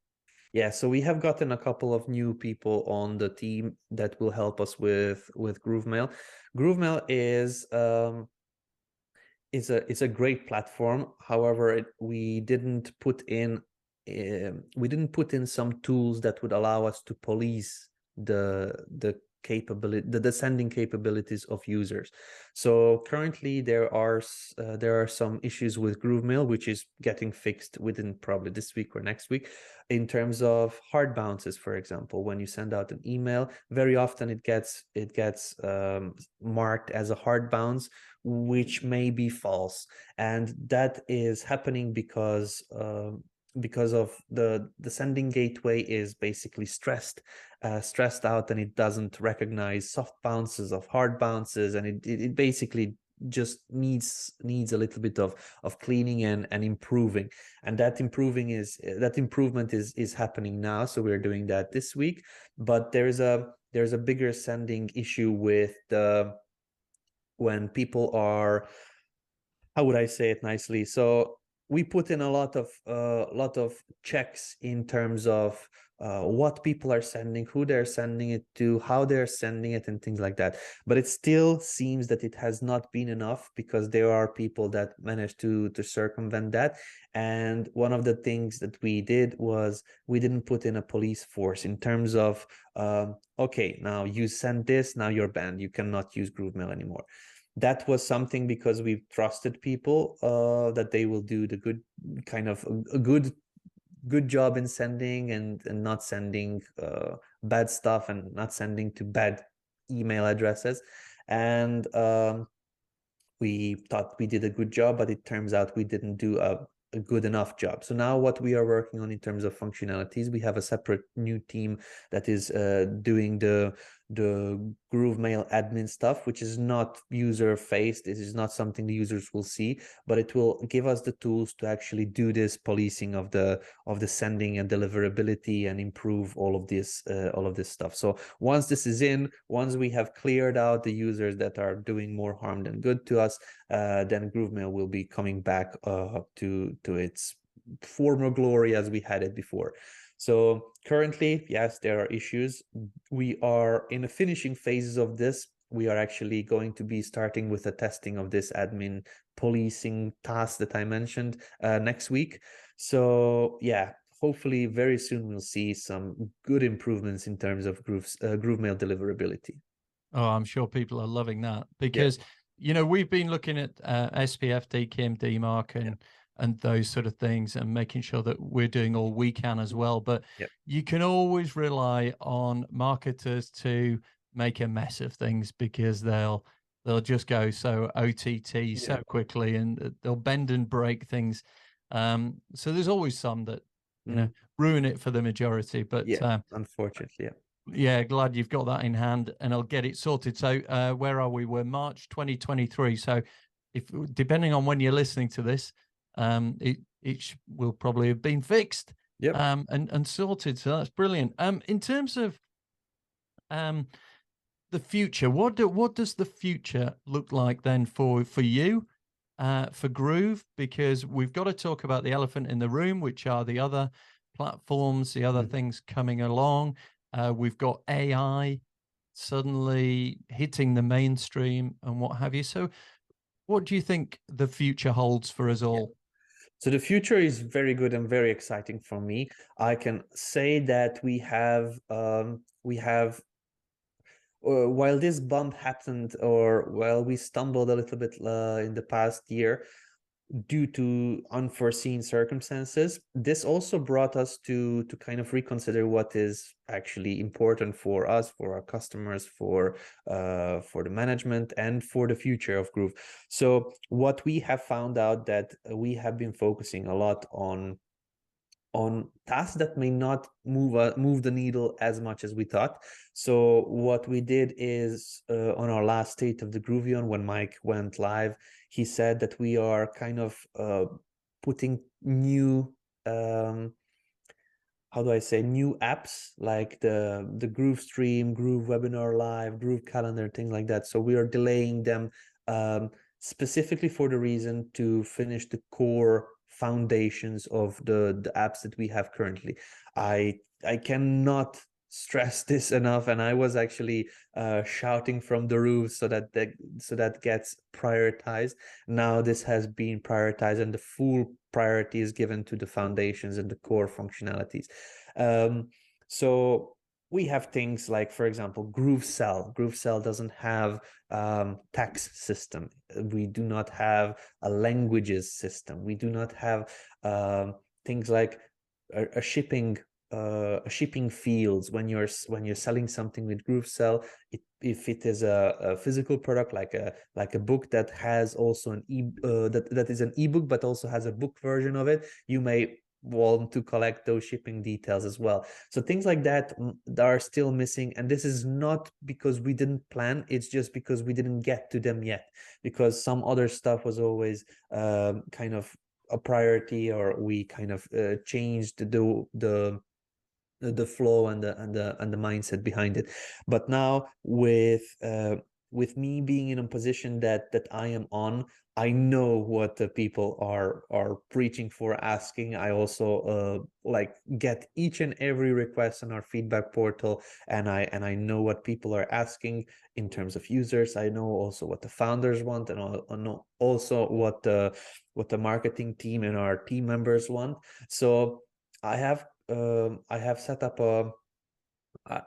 Yeah, so we have gotten a couple of new people on the team that will help us with GrooveMail. GrooveMail is a great platform. However, we didn't put in some tools that would allow us to police the capability, the sending capabilities of users. So currently there are some issues with GrooveMail, which is getting fixed within probably this week or next week, in terms of hard bounces. For example, when you send out an email, very often it gets marked as a hard bounce, which may be false, and that is happening because of the sending gateway is basically stressed out, and it doesn't recognize soft bounces of hard bounces, and it basically just needs a little bit of cleaning and improving. And that improvement is happening now, so we're doing that this week. But there's a bigger sending issue with the when people are, how would I say it nicely? So we put in a lot of checks in terms of what people are sending, who they're sending it to, how they're sending it, and things like that. But it still seems that it has not been enough, because there are people that manage to circumvent that. And one of the things that we did was we didn't put in a police force in terms of okay, now you send this, now you're banned, you cannot use GrooveMail anymore. That was something because we trusted people that they will do the good kind of a good job in sending, and not sending bad stuff, and not sending to bad email addresses. And we thought we did a good job, but it turns out we didn't do a good enough job. So now what we are working on in terms of functionalities, we have a separate new team that is doing the GrooveMail admin stuff, which is not user faced. This is not something the users will see, but it will give us the tools to actually do this policing of the sending and deliverability, and improve all of this stuff. So once this is in, once we have cleared out the users that are doing more harm than good to us, then GrooveMail will be coming back to its former glory as we had it before. So currently, yes, there are issues. We are in the finishing phases of this. We are actually going to be starting with the testing of this admin policing task that I mentioned next week. So yeah, hopefully very soon we'll see some good improvements in terms of GrooveMail deliverability. Oh, I'm sure people are loving that Yeah, because we've been looking at SPF, DKIM, DMARC, yeah, and those sort of things, and making sure that we're doing all we can as well. But yeah. you can always rely on marketers to make a mess of things, because they'll just go so OTT Yeah. so quickly, and they'll bend and break things. So there's always some that Mm, ruin it for the majority. But yeah, unfortunately, yeah. yeah, glad you've got that in hand, and I'll get it sorted. So, where are we? We're March 2023. So, if depending on when you're listening to this, it will probably have been fixed Yep. and sorted. So that's brilliant. In terms of um the future, what does the future look like then for you, for Groove? Because we've got to talk about the elephant in the room, which are the other platforms, the other Mhm. things coming along. We've got AI suddenly hitting the mainstream and what have you. So, what do you think the future holds for us Yeah. all? So the future is very good and very exciting for me. I can say that we have while this bump happened, or while we stumbled a little bit in the past year, due to unforeseen circumstances, this also brought us to kind of reconsider what is actually important for us, for our customers, for the management, and for the future of Groove. So what we have found out, that we have been focusing a lot on tasks that may not move the needle as much as we thought. So what we did is, on our last State of the Groovion, when Mike went live, he said that we are kind of putting new how do I say, new apps like the Groove Stream, Groove Webinar Live, Groove Calendar, things like that. So we are delaying them specifically for the reason to finish the core foundations of the apps that we have currently. I cannot stress this enough, and I was actually shouting from the roof so that gets prioritized. Now this has been prioritized, and the full priority is given to the foundations and the core functionalities. So we have things like, for example, GrooveCell. GrooveCell doesn't have tax system. We do not have a languages system. We do not have things like a shipping fields when you're selling something with GrooveCell. If it is a physical product like a book that has also that is an ebook but also has a book version of it, you may want to collect those shipping details as well. So things like that are still missing, and this is not because we didn't plan, it's just because we didn't get to them yet, because some other stuff was always kind of a priority, or we kind of changed the flow and the mindset behind it. But now with me being in a position that I am on, I know what the people are preaching for, asking. I also like get each and every request on our feedback portal, and I know what people are asking in terms of users. I know also what the founders want, and I know also what the marketing team and our team members want. So I have set up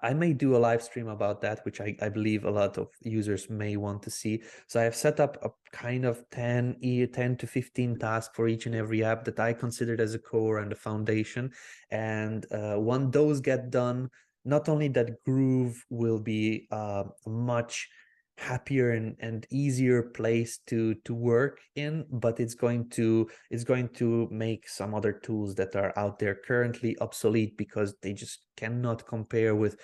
I may do a live stream about that, which I believe a lot of users may want to see. So I have set up a kind of 10 to 15 tasks for each and every app that I considered as a core and a foundation. And when those get done, not only that Groove will be a much happier and easier place to work in, but it's going to make some other tools that are out there currently obsolete, because they just cannot compare with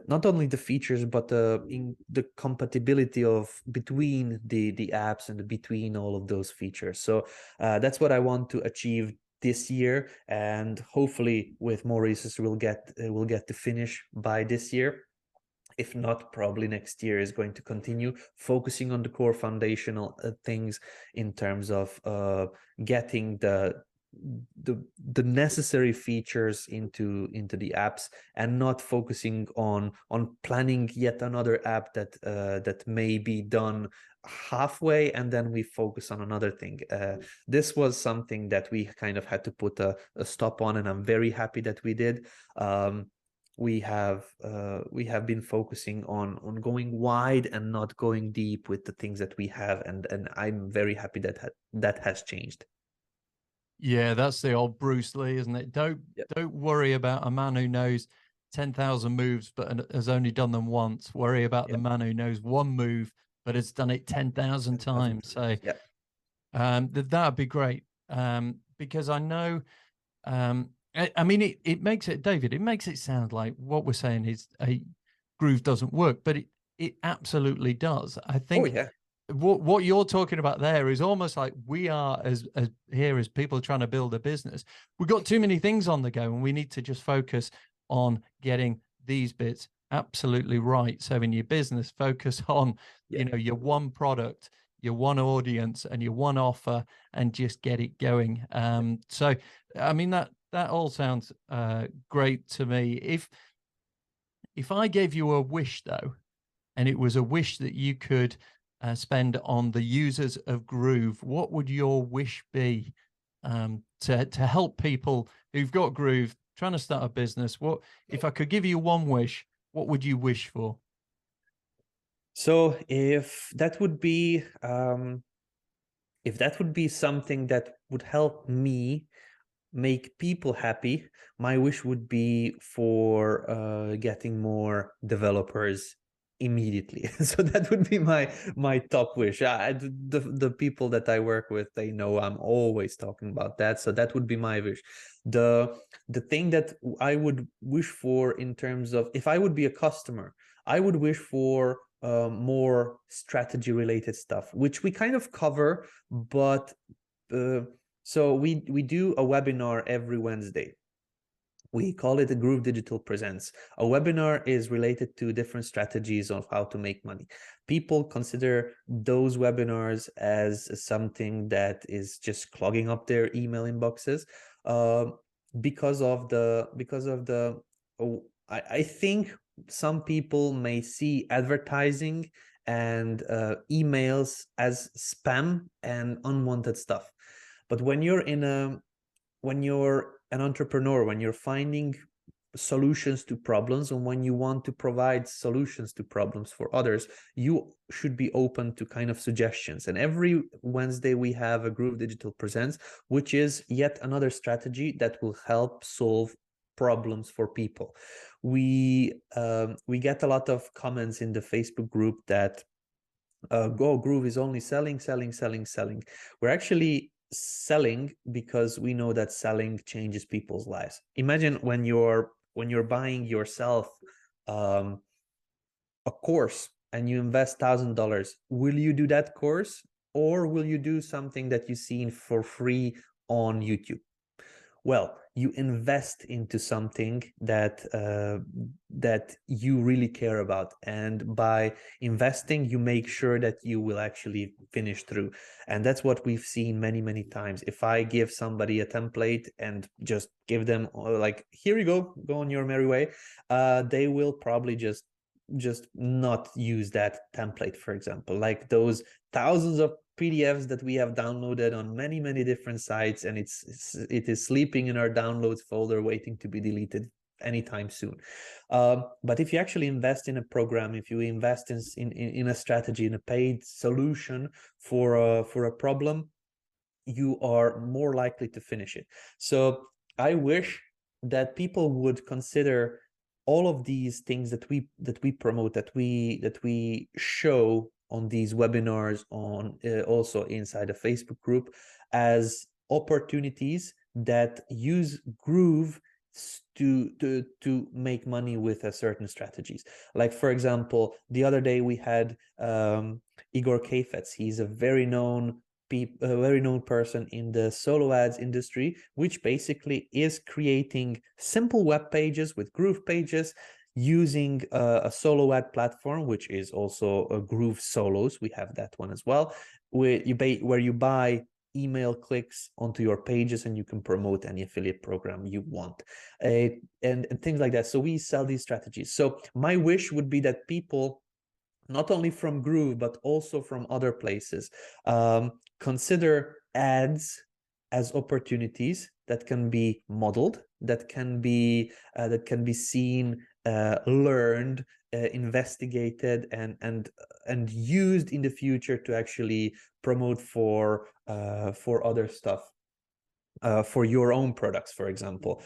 not only the features but in the compatibility of between the apps and between all of those features. So that's what I want to achieve this year, and hopefully with more resources we'll get to finish by this year. If not, probably next year is going to continue focusing on the core foundational things in terms of getting the necessary features into the apps, and not focusing on planning yet another app that may be done halfway and then we focus on another thing. This was something that we kind of had to put a stop on, and I'm very happy that we did. We have been focusing on going wide and not going deep with the things that we have, and I'm very happy that has changed. Yeah, that's the old Bruce Lee, isn't it? Don't worry about a man who knows 10,000 moves but has only done them once. Worry about the man who knows one move but has done it 10,000 times. So yeah. That'd be great. Because I know I mean, it makes it, David, it makes it sound like what we're saying is a Groove doesn't work, but it absolutely does. I think what you're talking about there is almost like we are as here as people trying to build a business. We've got too many things on the go, and we need to just focus on getting these bits absolutely right. So in your business, focus on your one product, your one audience, and your one offer, and just get it going. So I mean that all sounds great to me. If I gave you a wish though, and it was a wish that you could spend on the users of Groove, what would your wish be to help people who've got Groove trying to start a business? What if I could give you one wish? What would you wish for? So if that would be something that would help me make people happy, my wish would be for getting more developers immediately. So that would be my top wish. The people that I work with, they know I'm always talking about that, so that would be my wish. The thing that I would wish for in terms of, if I would be a customer, I would wish for more strategy related stuff, which we kind of cover, but So we do a webinar every Wednesday. We call it a Groove Digital Presents. A webinar is related to different strategies of how to make money. People consider those webinars as something that is just clogging up their email inboxes, uh, because of the oh, I think some people may see advertising and emails as spam and unwanted stuff. But when you're an entrepreneur, when you're finding solutions to problems, and when you want to provide solutions to problems for others, you should be open to kind of suggestions. And every Wednesday we have a Groove Digital Presents, which is yet another strategy that will help solve problems for people. We get a lot of comments in the Facebook group that Go Groove is only selling, selling, selling, selling. We're actually selling because we know that selling changes people's lives. Imagine when you're buying yourself um, a course and you invest $1,000. Will you do that course, or will you do something that you see for free on YouTube? Well, you invest into something that you really care about, and by investing you make sure that you will actually finish through. And that's what we've seen many times. If I give somebody a template and just give them like, here you go on your merry way, they will probably just not use that template. For example, like those thousands of PDFs that we have downloaded on many different sites, and it is sleeping in our downloads folder waiting to be deleted anytime soon. But if you actually invest in a program, if you invest in a strategy, in a paid solution for a problem, you are more likely to finish it. So I wish that people would consider all of these things that we promote, that we show on these webinars, on also inside a Facebook group, as opportunities that use Groove to make money with a certain strategies. Like, for example, the other day we had Igor Kafetz. He's a very known person in the solo ads industry, which basically is creating simple web pages with Groove pages using a solo ad platform, which is also a Groove Solos. We have that one as well, where you buy email clicks onto your pages and you can promote any affiliate program you want, and things like that. So we sell these strategies. So my wish would be that people, not only from Groove, but also from other places, consider ads as opportunities that can be modeled, that can be seen, learned, investigated, and used in the future to actually promote for other stuff, for your own products, for example.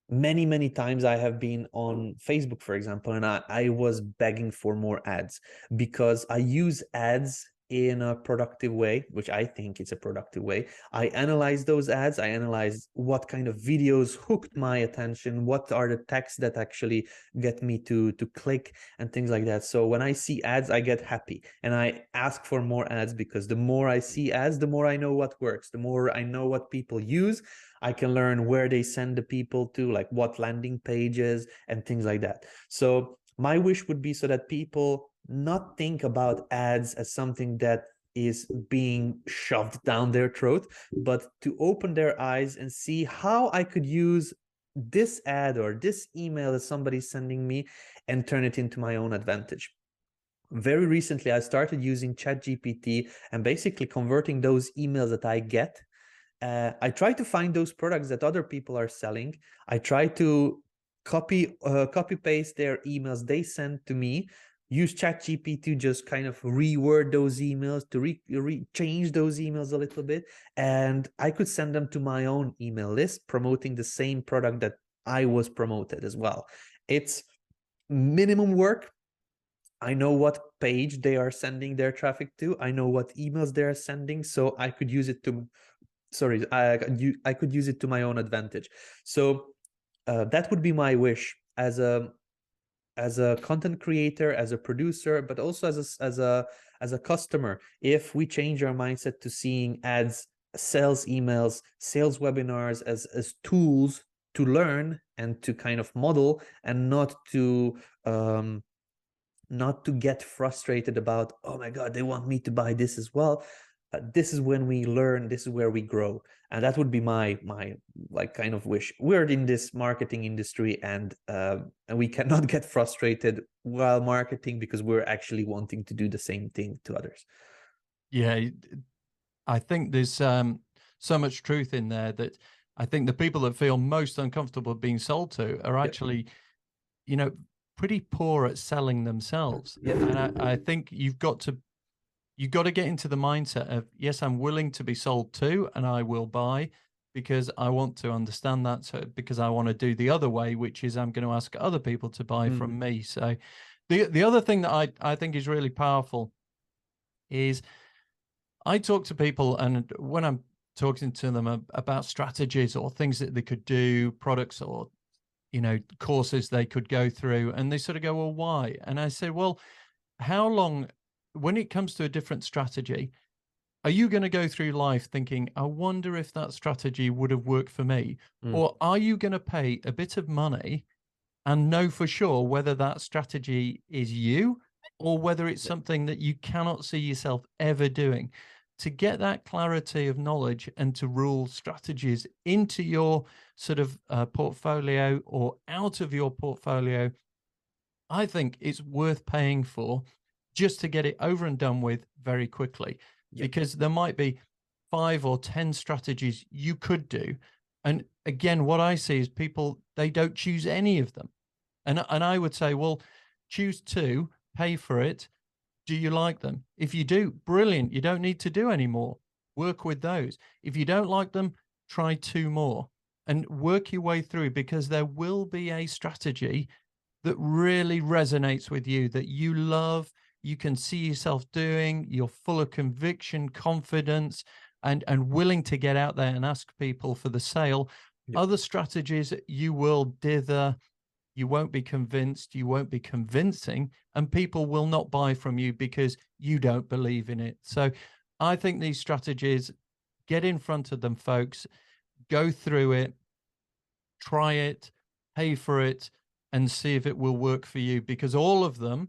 Many times I have been on Facebook, for example, and I was begging for more ads, because I use ads in a productive way, which I think it's a productive way. I analyze those ads. I analyze what kind of videos hooked my attention, what are the texts that actually get me to click, and things like that. So when I see ads, I get happy and I ask for more ads, because the more I see ads, the more I know what works, the more I know what people use. I can learn where they send the people to, like what landing pages and things like that. So my wish would be so that people not think about ads as something that is being shoved down their throat, but to open their eyes and see how I could use this ad or this email that somebody's sending me and turn it into my own advantage. Very recently, I started using ChatGPT and basically converting those emails that I get. I try to find those products that other people are selling. I try to copy paste their emails they send to me, use ChatGPT to just kind of reword those emails, to change those emails a little bit, and I could send them to my own email list, promoting the same product that I was promoted as well. It's minimum work. I know what page they are sending their traffic to. I know what emails they are sending, so I could use it to I could use it to my own advantage. So that would be my wish as a content creator, as a producer, but also as a customer. If we change our mindset to seeing ads sales emails, sales webinars as tools to learn and to kind of model, and um, not to get frustrated about, oh my God, they want me to buy this as well. This is when we learn, this is where we grow. And that would be my like kind of wish. We're in this marketing industry, and we cannot get frustrated while marketing, because we're actually wanting to do the same thing to others. Yeah, I think there's so much truth in there that I think the people that feel most uncomfortable being sold to are Yeah. actually, you know, pretty poor at selling themselves. And Yeah. I think you've got to get into the mindset of, yes, I'm willing to be sold to and I will buy because I want to understand that. So because I want to do the other way, which is I'm going to ask other people to buy Mhm. from me. So the other thing that I think is really powerful is I talk to people, and when I'm talking to them about strategies or things that they could do, products or courses they could go through, and they sort of go, well, why? And I say, well, how long, when it comes to a different strategy, are you going to go through life thinking, I wonder if that strategy would have worked for me? Mm. Or are you going to pay a bit of money and know for sure whether that strategy is you or whether it's Yeah. something that you cannot see yourself ever doing? To get that clarity of knowledge and to rule strategies into your sort of portfolio or out of your portfolio, I think it's worth paying for just to get it over and done with very quickly, Yeah. because there might be 5 or 10 strategies you could do. And again, what I see is people, they don't choose any of them. And I would say, well, choose two, pay for it. Do you like them? If you do, brilliant. You don't need to do any more. Work with those. If you don't like them, try 2 more and work your way through, because there will be a strategy that really resonates with you, that you love, you can see yourself doing, you're full of conviction, confidence, and willing to get out there and ask people for the sale. Yeah. Other strategies you will dither, you won't be convinced, you won't be convincing, and people will not buy from you because you don't believe in it. So I think these strategies, get in front of them, folks, go through it, try it, pay for it, and see if it will work for you, because all of them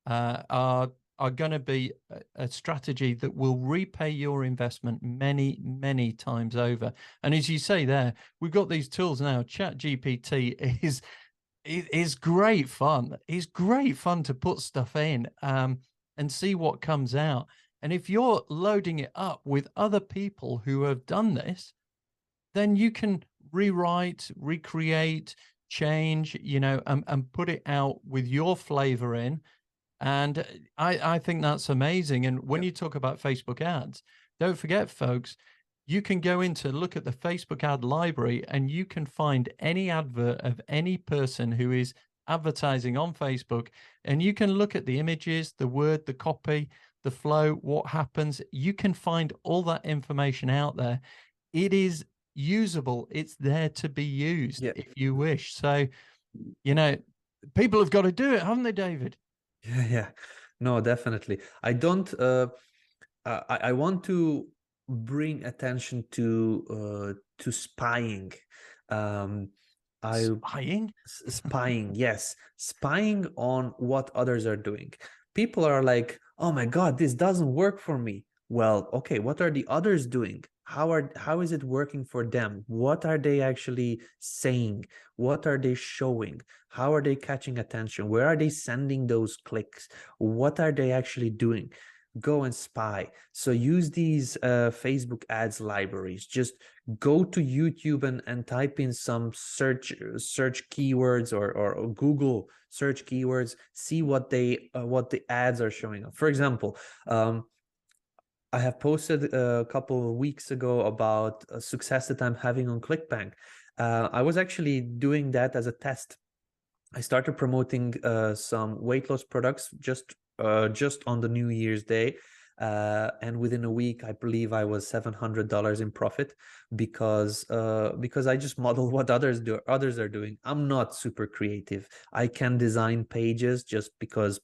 are going to be a strategy that will repay your investment many, many times over. And as you say there, we've got these tools now. Chat GPT is great fun. It's great fun to put stuff in and see what comes out. And if you're loading it up with other people who have done this, then you can rewrite, recreate, change, and put it out with your flavor in. And I think that's amazing. And when Yeah. you talk about Facebook ads, don't forget, folks, you can go in to look at the Facebook ad library and you can find any advert of any person who is advertising on Facebook. And you can look at the images, the word, the copy, the flow, what happens. You can find all that information out there. It is usable. It's there to be used Yeah. if you wish. So, you know, people have got to do it, haven't they, David? Yeah. Yeah. No, definitely. I don't. I want to bring attention to spying. Um, I Spying? Spying, yes, spying on what others are doing. People are like, oh my God, this doesn't work for me. Well, okay, what are the others doing? How is it working for them? What are they actually saying? What are they showing? How are they catching attention? Where are they sending those clicks? What are they actually doing? Go and spy. So use these Facebook ads libraries. Just go to YouTube and type in some search keywords, or Google search keywords. See what the ads are showing up. For example, I have posted a couple of weeks ago about a success that I'm having on ClickBank. I was actually doing that as a test. I started promoting some weight loss products just on the New Year's Day, and within a week, I believe I was $700 in profit, because I just modeled what others are doing. I'm not super creative. I can design pages just because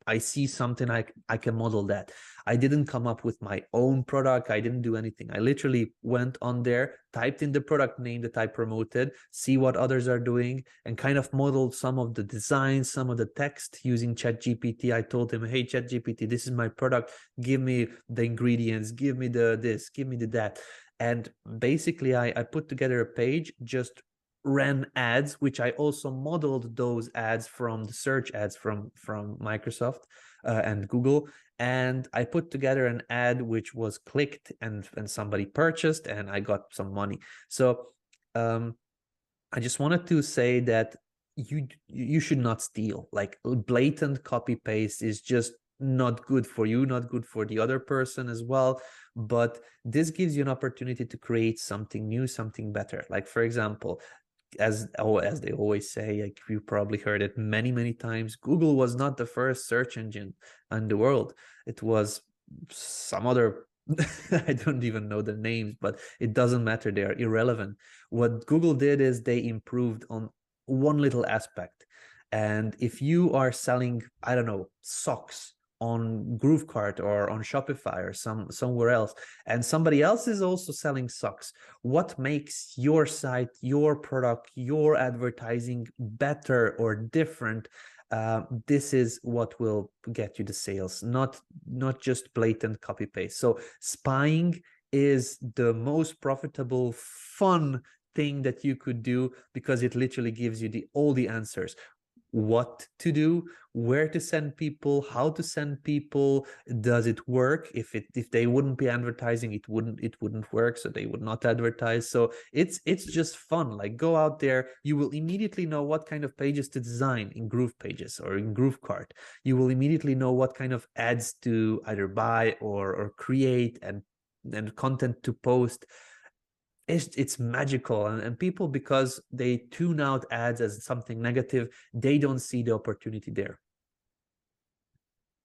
I see something, I can model that. I didn't come up with my own product. I didn't do anything. I literally went on there, typed in the product name that I promoted, see what others are doing, and kind of modeled some of the designs, some of the text using ChatGPT. I told him, hey, ChatGPT, this is my product. Give me the ingredients, give me the this, give me the that. And basically, I put together a page, just ran ads, which I also modeled those ads from the search ads from Microsoft and Google. And I put together an ad which was clicked and somebody purchased, and I got some money. So I just wanted to say that you should not steal. Like blatant copy paste is just not good for you, not good for the other person as well. But this gives you an opportunity to create something new, something better. Like for example, as they always say, like you probably heard it many times, Google was not the first search engine in the world. It was some other I don't even know the names, but it doesn't matter, they are irrelevant. What Google did is they improved on one little aspect. And if you are selling, I don't know, socks on Groovecart or on Shopify or somewhere else, and somebody else is also selling socks, what makes your site, your product, your advertising better or different? This is what will get you the sales, not just blatant copy paste. So spying is the most profitable, fun thing that you could do, because it literally gives you all the answers: what to do, where to send people, how to send people, does it work? If they wouldn't be advertising, it wouldn't work, so they would not advertise. So it's just fun. Like, go out there, you will immediately know what kind of pages to design in Groove Pages or in Groovecart. You will immediately know what kind of ads to either buy or create, and content to post. It's magical. And people, because they tune out ads as something negative, they don't see the opportunity there.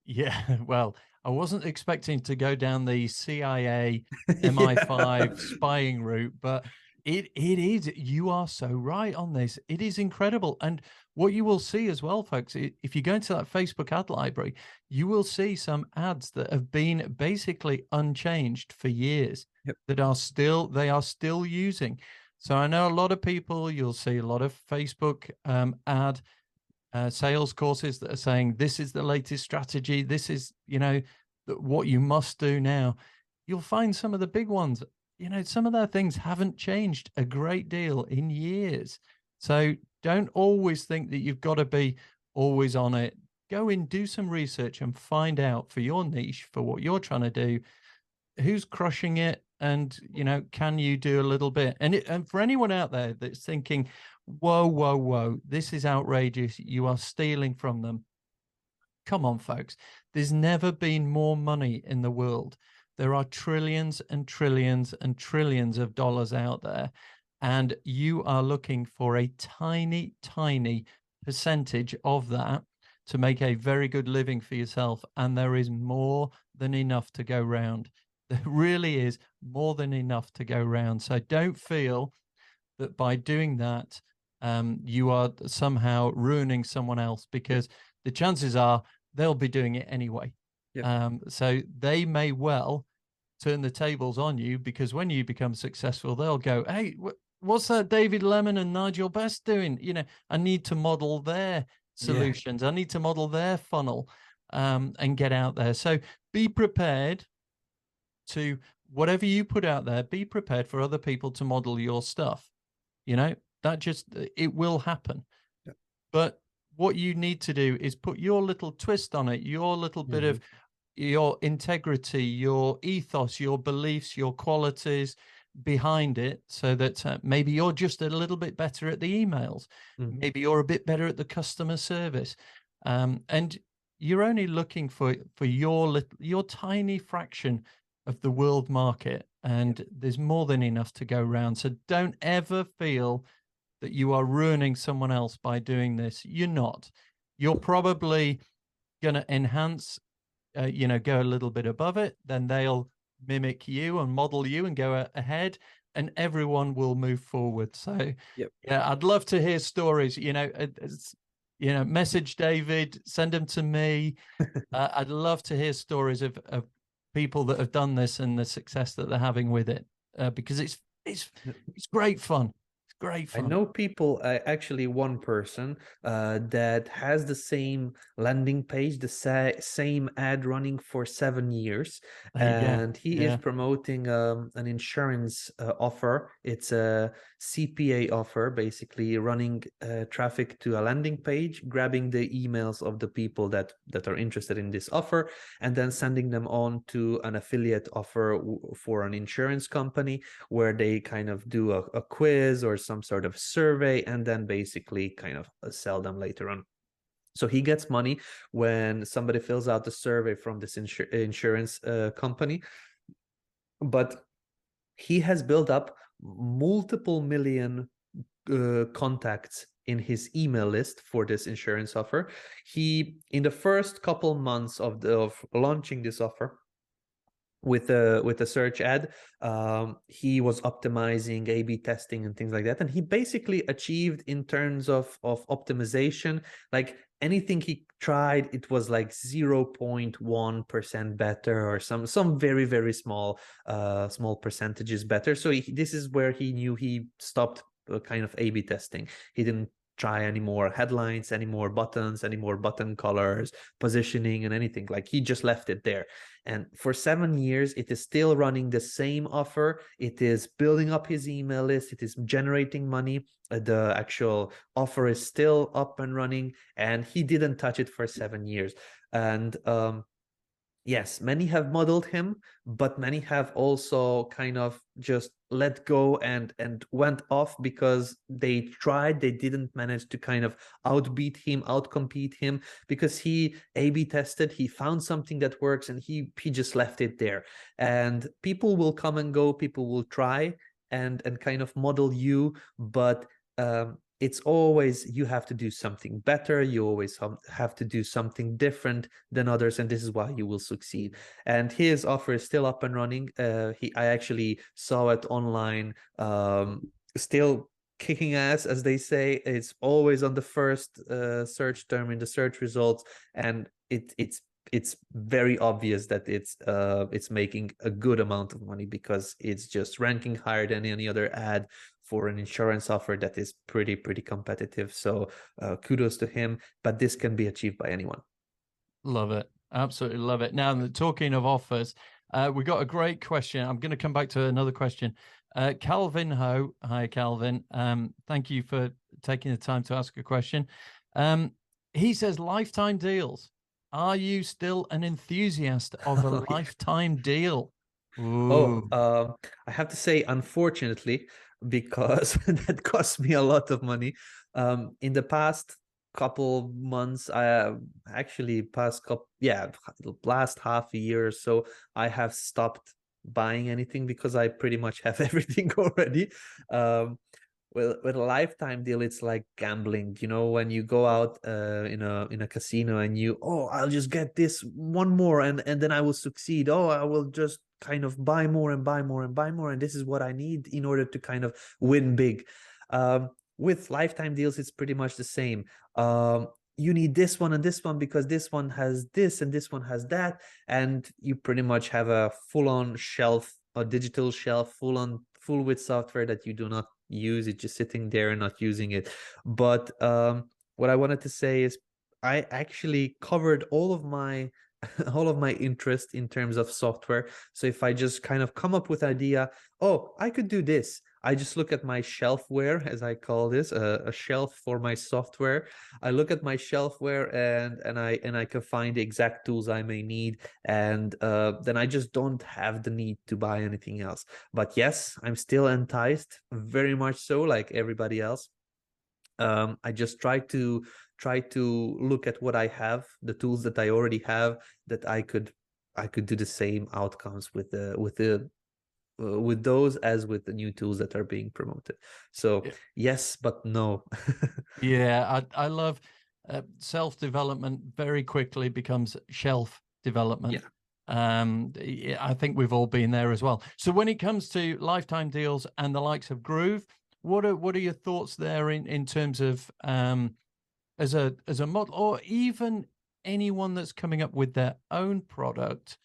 Yeah, well, I wasn't expecting to go down the CIA, Yeah. MI5 spying route, but it is. You are so right on this. It is incredible. And what you will see as well, folks, if you go into that Facebook ad library, you will see some ads that have been basically unchanged for years Yep. that are still they are still using. So I know a lot of people, you'll see a lot of Facebook ad sales courses that are saying this is the latest strategy. This is, what you must do now. You'll find some of the big ones, some of their things haven't changed a great deal in years. So don't always think that you've got to be always on it. Go in, do some research and find out for your niche, for what you're trying to do, who's crushing it, and can you do a little bit? And for anyone out there that's thinking, whoa, this is outrageous, you are stealing from them, come on, folks. There's never been more money in the world. There are trillions and trillions and trillions of dollars out there, and you are looking for a tiny percentage of that to make a very good living for yourself. And there is more than enough to go round. There really is more than enough to go round. So don't feel that by doing that, you are somehow ruining someone else, because the chances are they'll be doing it anyway. Yep. So they may well turn the tables on you, because when you become successful, they'll go, hey, what's that David Lemon and Nigel Best doing? I need to model their Yeah. solutions. I need to model their funnel and get out there. So be prepared to whatever you put out there, be prepared for other people to model your stuff. That just, it will happen. Yep. But what you need to do is put your little twist on it, your little bit Mm-hmm. of your integrity, your ethos, your beliefs, your qualities behind it, so that maybe you're just a little bit better at the emails. Mm-hmm. Maybe you're a bit better at the customer service. And you're only looking for your tiny fraction of the world market, and there's more than enough to go around. So don't ever feel that you are ruining someone else by doing this. You're not. You're probably going to enhance, go a little bit above it, then they'll mimic you and model you and go ahead, and everyone will move forward. So Yep. yeah, I'd love to hear stories. message David, send them to me. I'd love to hear stories of people that have done this and the success that they're having with it, because it's great fun. It's great I fun. know people, actually one person that has the same landing page, the same ad running for 7 years, There you go. and he is Yeah. promoting an insurance offer. It's a CPA offer, basically running traffic to a landing page, grabbing the emails of the people that are interested in this offer, and then sending them on to an affiliate offer for an insurance company, where they kind of do a quiz or some sort of survey, and then basically kind of sell them later on. So he gets money when somebody fills out the survey from this insurance company. But he has built up multiple million contacts in his email list for this insurance offer. He, in the first couple months of launching this offer, with a search ad, he was optimizing A/B testing and things like that, and he basically achieved, in terms of optimization, like anything he tried, it was like 0.1% better, or some very very small percentages better. So this is where he knew he stopped kind of A/B testing. He didn't try any more headlines, any more buttons, any more button colors, positioning, and anything. Like, he just left it there. And for 7 years, it is still running the same offer. It is building up his email list. It is generating money. The actual offer is still up and running, and he didn't touch it for 7 years. And yes, many have modeled him, but many have also kind of just let go and went off because they tried, they didn't manage to kind of outbeat him, outcompete him, because he A/B tested, he found something that works, and he just left it there. And people will come and go, people will try and kind of model you, but it's always, you have to do something better, you always have to do something different than others, and this is why you will succeed. And his offer is still up and running. I actually saw it online, still kicking ass, as they say. It's always on the first search term in the search results, and it's very obvious that it's making a good amount of money, because it's just ranking higher than any other ad for an insurance offer that is pretty competitive. So kudos to him, but this can be achieved by anyone. Love it. Absolutely love it. Now, talking of offers, we got a great question. I'm going to come back to another question. Calvin Ho. Hi, Calvin. Thank you for taking the time to ask a question. He says, lifetime deals. Are you still an enthusiast of a Oh, yeah. lifetime deal? Oh, Ooh. I have to say, unfortunately, because that cost me a lot of money. In the past couple months, I actually past couple, yeah, last half a year or so, I have stopped buying anything because I pretty much have everything already. Um, with a lifetime deal, it's like gambling. When you go out in a casino, and I'll just get this one more, and then I will succeed. I will just kind of buy more and buy more and buy more, and this is what I need in order to kind of win big. With lifetime deals, it's pretty much the same. You need this one and this one because this one has this and this one has that, and you pretty much have a full-on shelf, a digital shelf, full with software that you do not use. It just sitting there and not using it. But what I wanted to say is, I actually covered all of my all of my interest in terms of software. So if I just kind of come up with idea, I could do this, I just look at my shelfware, as I call this, a shelf for my software. I look at my shelfware, and I can find the exact tools I may need, and then I just don't have the need to buy anything else. But yes, I'm still enticed, very much so, like everybody else. I just try to look at what I have, the tools that I already have, that I could do the same outcomes with those as with the new tools that are being promoted. So yes, but no. Yeah, I love self-development very quickly becomes shelf development. Yeah. I think we've all been there as well. So when it comes to lifetime deals and the likes of Groove, what are your thoughts there in terms of as a model, or even anyone that's coming up with their own product,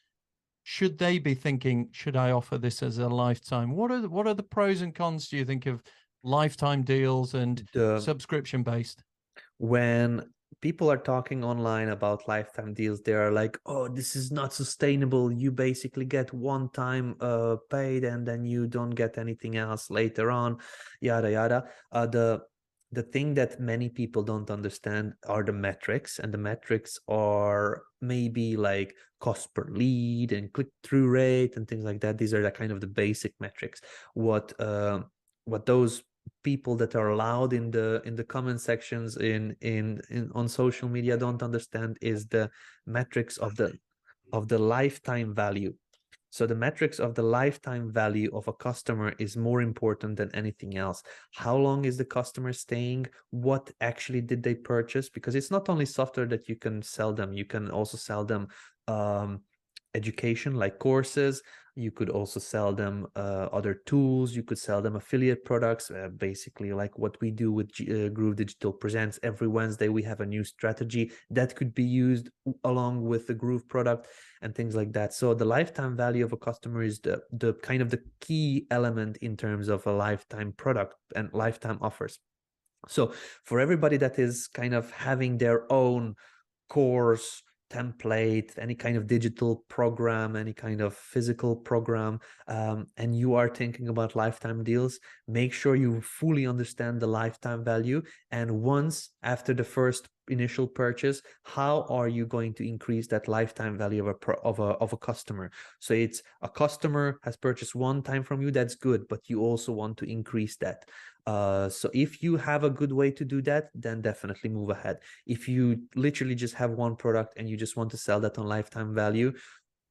should they be thinking, should I offer this as a lifetime? What are the pros and cons, do you think, of lifetime deals and The subscription based? when people are talking online about lifetime deals, they are like, oh, this is not sustainable. You basically get one time paid and then you don't get anything else later on, yada yada. The thing that many people don't understand are the metrics, and the metrics are maybe like cost per lead and click-through rate and things like that. These are the kind of the basic metrics. What those people that are allowed in the comment sections in on social media don't understand is the metrics of the lifetime value. So the metrics of the lifetime value of a customer is more important than anything else. How long is the customer staying? What actually did they purchase? Because it's not only software that you can sell them, you can also sell them education like courses. You could also sell them other tools. You could sell them affiliate products, basically like what we do with Groove Digital Presents. Every Wednesday we have a new strategy that could be used along with the Groove product and things like that. So the lifetime value of a customer is the kind of the key element in terms of a lifetime product and lifetime offers. So for everybody that is kind of having their own course, template, any kind of digital program, any kind of physical program, and you are thinking about lifetime deals, make sure you fully understand the lifetime value. And once after the first initial purchase, how are you going to increase that lifetime value of a customer? So it's a customer has purchased one time from you, that's good, but you also want to increase that. So if you have a good way to do that, then definitely move ahead. If you literally just have one product and you just want to sell that on lifetime value,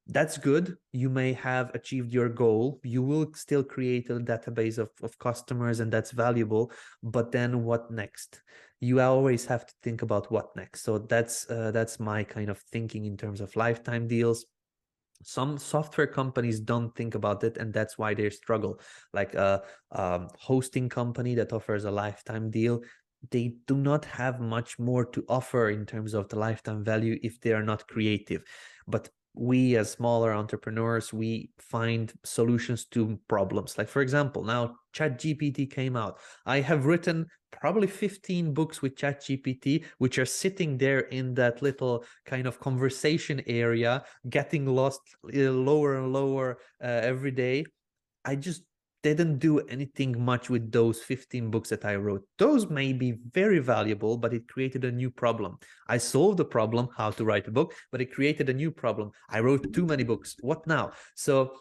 that's good. You may have achieved your goal. You will still create a database of customers, and that's valuable. But then what next? You always have to think about what next. So that's my kind of thinking in terms of lifetime deals. Some software companies don't think about it, and that's why they struggle. Like a hosting company that offers a lifetime deal, they do not have much more to offer in terms of the lifetime value if they are not creative. But we as smaller entrepreneurs, we find solutions to problems. Like for example, now ChatGPT came out. I have written probably 15 books with ChatGPT, which are sitting there in that little kind of conversation area, getting lost lower and lower every day. I just didn't do anything much with those 15 books that I wrote. Those may be very valuable, but it created a new problem. I solved the problem, how to write a book, but it created a new problem. I wrote too many books. What now? So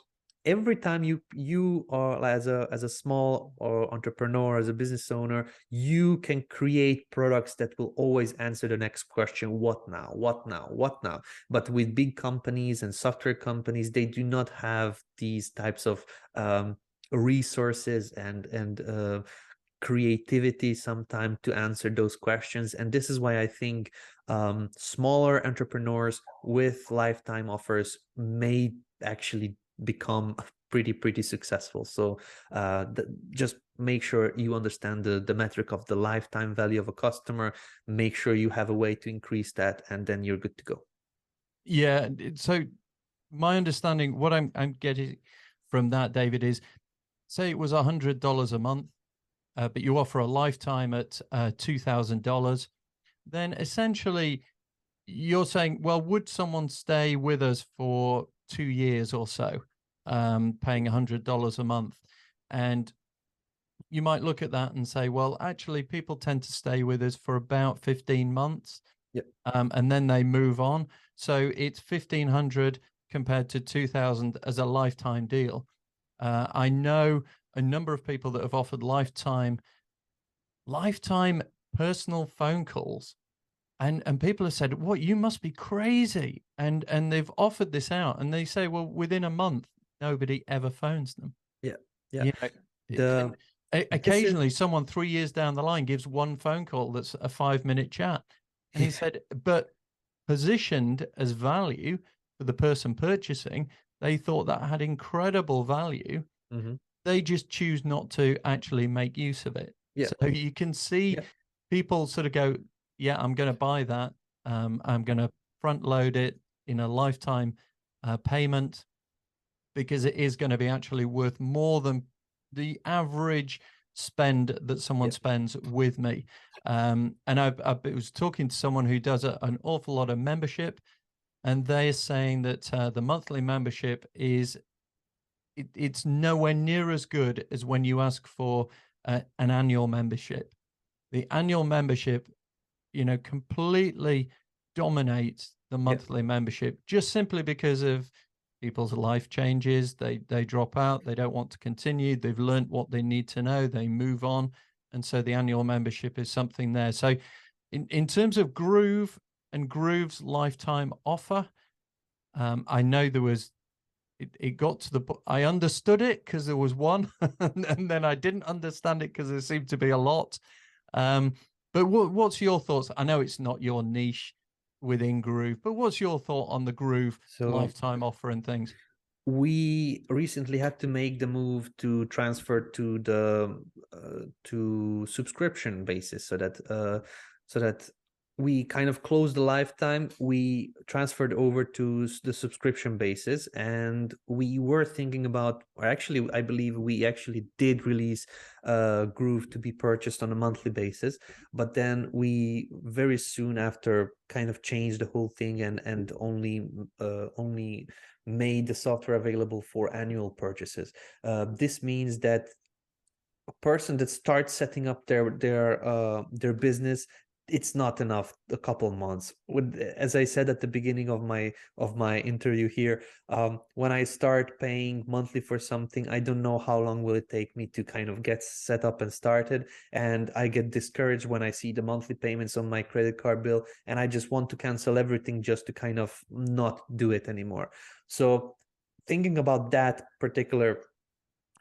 every time you are as a small or entrepreneur, as a business owner, you can create products that will always answer the next question: what now, what now, what now? But with big companies and software companies, they do not have these types of resources and creativity sometimes to answer those questions. And this is why I think smaller entrepreneurs with lifetime offers may actually become pretty successful. So just make sure you understand the metric of the lifetime value of a customer. Make sure you have a way to increase that, and then you're good to go. Yeah. So my understanding, what I'm getting from that, David, is say it was $100 a month, but you offer a lifetime at $2,000, then essentially you're saying, well, would someone stay with us for 2 years or so, paying $100 a month? And you might look at that and say, well, actually, people tend to stay with us for about 15 months, Yep. and then they move on. So it's 1,500 compared to 2,000 as a lifetime deal. I know a number of people that have offered lifetime personal phone calls, and people have said, "What, you must be crazy." And they've offered this out, and they say, "Well, within a month, nobody ever phones them." Yeah. Yeah. You know, The and this is occasionally someone 3 years down the line gives one phone call that's a 5-minute chat. And he said, but positioned as value for the person purchasing, they thought that had incredible value. Mhm. They just choose not to actually make use of it. Yeah. So you can see Yeah. people sort of go, yeah, I'm going to buy that. I'm going to front load it in a lifetime payment because it is going to be actually worth more than the average spend that someone Yeah. spends with me. And I was talking to someone who does an awful lot of membership, and they're saying that the monthly membership it's nowhere near as good as when you ask for an annual membership. The annual membership, completely dominates the Yeah. monthly membership just simply because of people's life changes. They drop out, they don't want to continue, they've learned what they need to know, they move on. And so the annual membership is something there. So in terms of Groove and Groove's lifetime offer, I know it got to I understood it because there was one, and then I didn't understand it because there seemed to be a lot. Um, but what's your thoughts? I know it's not your niche within Groove, but what's your thought on the Groove So lifetime offer and things? we recently had to make the move to transfer to the to subscription basis, so that we kind of closed the lifetime, we transferred over to the subscription basis, and we were thinking about, or actually I believe we actually did release Groove to be purchased on a monthly basis, but then we very soon after kind of changed the whole thing, and only made the software available for annual purchases. This means that a person that starts setting up their business, it's not enough a couple months. As I said at the beginning of my interview here, when I start paying monthly for something, I don't know how long will it take me to kind of get set up and started, and I get discouraged when I see the monthly payments on my credit card bill, and I just want to cancel everything just to kind of not do it anymore. So thinking about that particular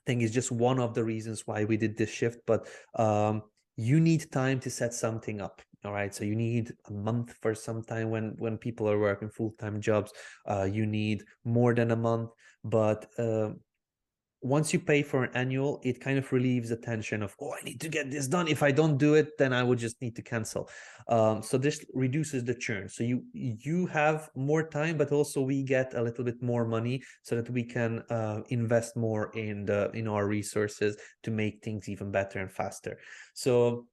thing is just one of the reasons why we did this shift. But you need time to set something up. All right, so you need a month for some time when people are working full-time jobs. You need more than a month, but once you pay for an annual, it kind of relieves the tension of, oh, I need to get this done. If I don't do it, then I would just need to cancel. So this reduces the churn. So you have more time, but also we get a little bit more money so that we can invest more in our resources to make things even better and faster. So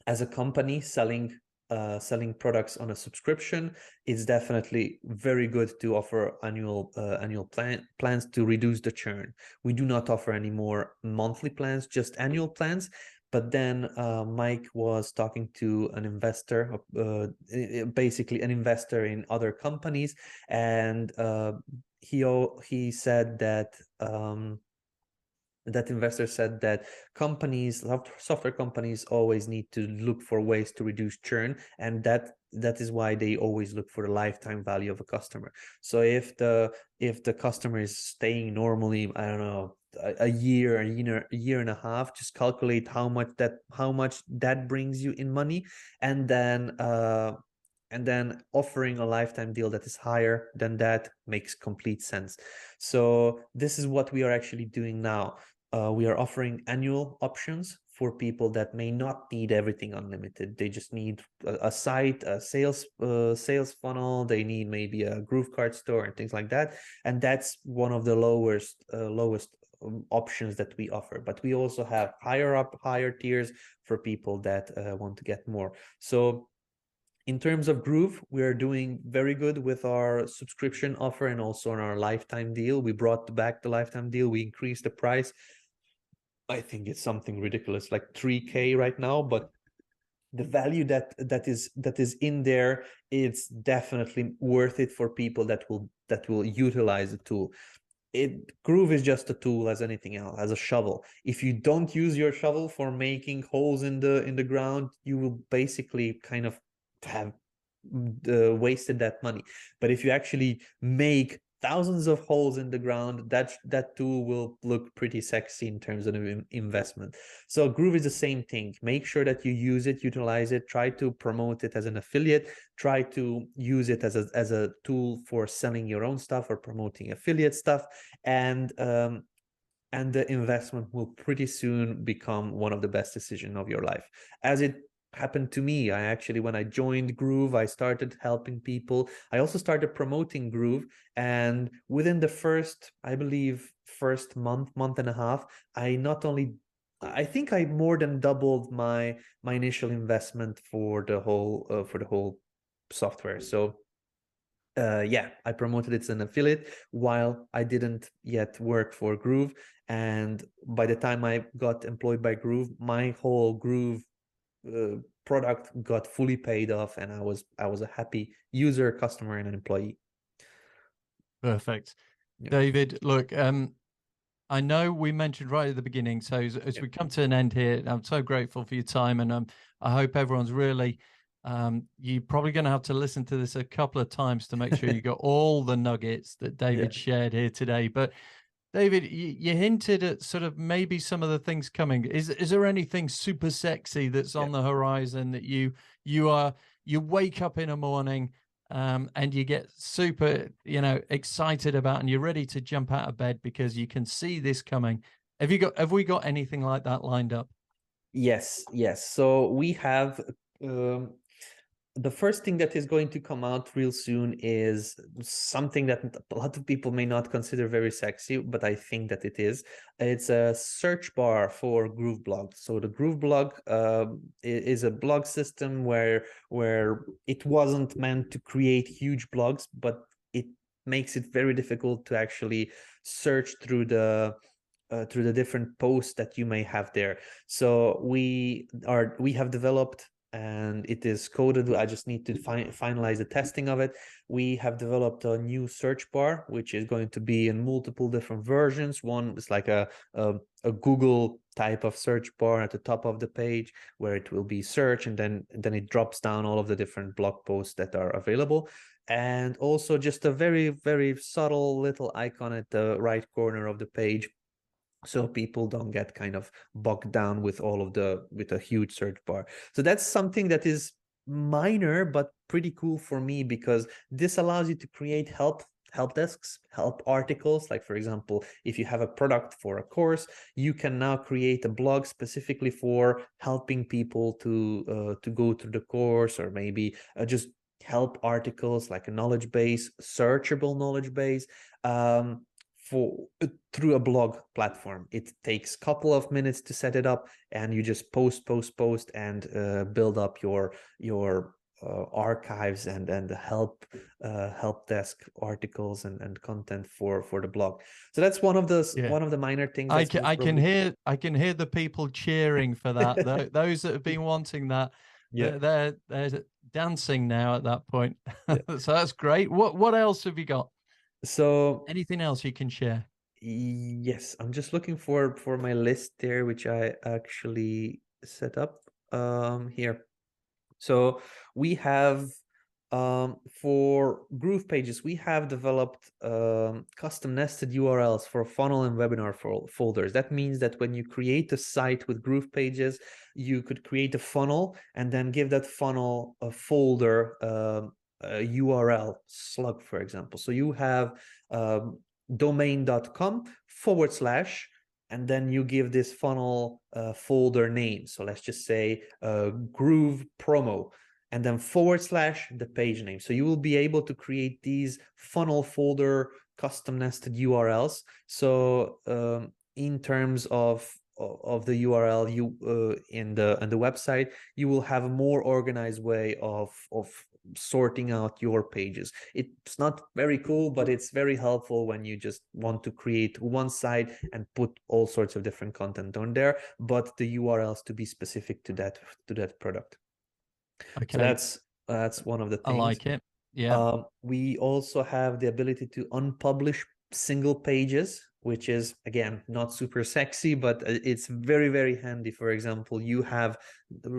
as a company selling products on a subscription, it's definitely very good to offer annual plans to reduce the churn. We do not offer any more monthly plans, just annual plans. But then Mike was talking to an investor, basically an investor in other companies, and he said that that investor said that software companies always need to look for ways to reduce churn, and that is why they always look for the lifetime value of a customer. So if the customer is staying normally, I don't know, a year and a half, just calculate how much that brings you in money, and then offering a lifetime deal that is higher than that makes complete sense. So this is what we are actually doing now. We are offering annual options for people that may not need everything unlimited. They just need a site, a sales funnel. They need maybe a Groove card store and things like that. And that's one of the lowest options that we offer. But we also have higher tiers for people that want to get more. So in terms of Groove, we are doing very good with our subscription offer and also on our lifetime deal. We brought back the lifetime deal. We increased the price. I think it's something ridiculous, like 3K right now, but the value that is in there, it's definitely worth it for people that will utilize the tool. Groove is just a tool as anything else, as a shovel. If you don't use your shovel for making holes in the ground, you will basically kind of have wasted that money. But if you actually make thousands of holes in the ground, that tool will look pretty sexy in terms of investment. So Groove is the same thing. Make sure that you use it, utilize it, try to promote it as an affiliate, try to use it as a tool for selling your own stuff or promoting affiliate stuff, and the investment will pretty soon become one of the best decisions of your life, as it happened to me. I actually, when I joined Groove, I started helping people. I also started promoting Groove, and within the first, I believe, first month and a half, I not only, I think I more than doubled my initial investment for the whole software. So yeah, I promoted it as an affiliate while I didn't yet work for Groove. And by the time I got employed by Groove, my whole Groove product got fully paid off, and I was a happy user, customer, and an employee. Perfect. Yeah. David, look, I know we mentioned right at the beginning, so as Yeah. we come to an end here, I'm so grateful for your time, and I hope everyone's really. You're probably going to have to listen to this a couple of times to make sure you got all the nuggets that Yeah. David shared here today. But David, you hinted at sort of maybe some of the things coming. Is there anything super sexy that's Yeah. on the horizon that you wake up in a morning and you get super, excited about, and you're ready to jump out of bed because you can see this coming? Have we got anything like that lined up? Yes, yes. So we have um, the first thing that is going to come out real soon is something that a lot of people may not consider very sexy, but I think that it is. It's a search bar for Groove blog. So the Groove blog is a blog system where it wasn't meant to create huge blogs, but it makes it very difficult to actually search through the different posts that you may have there. So we have developed, and it is coded. I just need to finalize the testing of it. We have developed a new search bar, which is going to be in multiple different versions. One is like a Google type of search bar at the top of the page, where it will be search, and then it drops down all of the different blog posts that are available. And also just a very, very subtle little icon at the right corner of the page, so people don't get kind of bogged down with with a huge search bar. So that's something that is minor but pretty cool for me, because this allows you to create help desks, help articles. Like, for example, if you have a product for a course, you can now create a blog specifically for helping people to go through the course, or maybe just help articles, like a knowledge base, searchable knowledge base, for through a blog platform. It takes a couple of minutes to set it up, and you just post, and build up your archives and help desk articles and content for the blog. So that's Yeah. one of the minor things that's most probably. I can hear the people cheering for that. Those that have been wanting that, Yeah. they're dancing now at that point. Yeah. So that's great. What else have you got? So Anything else you can share? yes, I'm just looking for my list there, which I actually set up here. So we have for Groove pages, we have developed custom nested URLs for funnel and webinar folders. That means that when you create a site with Groove pages, you could create a funnel and then give that funnel a folder, a URL slug, for example. So you have domain.com / and then you give this funnel folder name. So let's just say Groove promo, and then / the page name. So you will be able to create these funnel folder custom nested URLs. So in terms of the URL, you in the website, you will have a more organized way of sorting out your pages. It's not very cool, but it's very helpful when you just want to create one site and put all sorts of different content on there, but the URLs to be specific to that product. So Okay, that's one of the I things. like it. Yeah. We also have the ability to unpublish single pages, which is, again, not super sexy, but it's very, very handy. For example, you have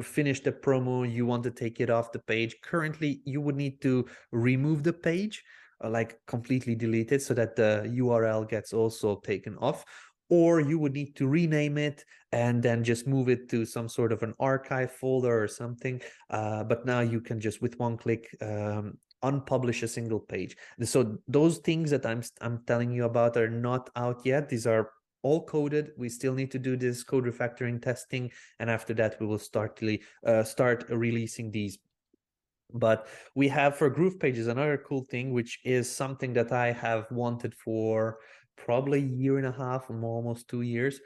finished the promo, you want to take it off the page. Currently, you would need to remove the page, like completely delete it, so that the URL gets also taken off. Or you would need to rename it and then just move it to some sort of an archive folder or something. But now you can just, with one click, unpublish a single page. So those things that I'm telling you about are not out yet. These are all coded. We still need to do this code refactoring testing, and after that we will start releasing these. But we have for Groove pages another cool thing, which is something that I have wanted for probably a year and a half, almost 2 years,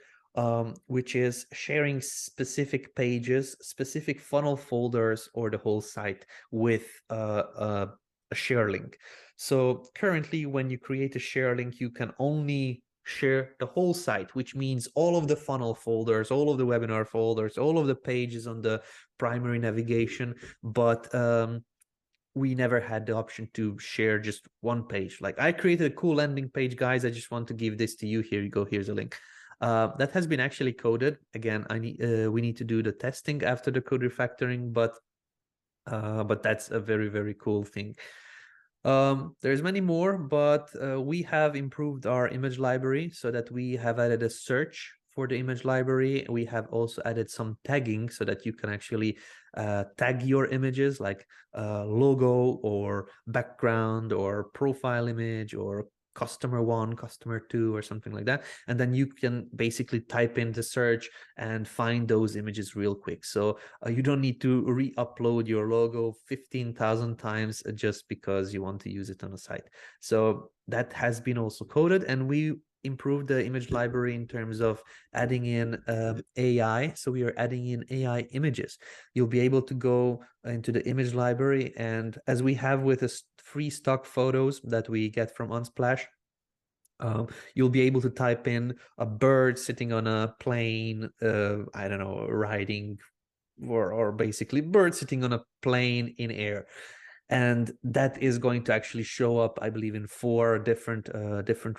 which is sharing specific pages, specific funnel folders, or the whole site with a share link. So currently, when you create a share link, you can only share the whole site, which means all of the funnel folders, all of the webinar folders, all of the pages on the primary navigation. But we never had the option to share just one page. Like, I created a cool landing page, guys. I just want to give this to you. Here you go. Here's a link. That has been actually coded. Again, we need to do the testing after the code refactoring, but that's a very, very cool thing. There's many more, but we have improved our image library so that we have added a search for the image library. We have also added some tagging so that you can actually tag your images, like logo or background or profile image or customer 1, customer 2, or something like that. And then you can basically type in the search and find those images real quick. So you don't need to re-upload your logo 15,000 times just because you want to use it on a site. So that has been also coded, and we improved the image library in terms of adding in AI. So we are adding in AI images. You'll be able to go into the image library, and as we have with the free stock photos that we get from Unsplash, you'll be able to type in a bird sitting on a plane, I don't know, riding, or basically bird sitting on a plane in air. And that is going to actually show up, I believe, in 4 different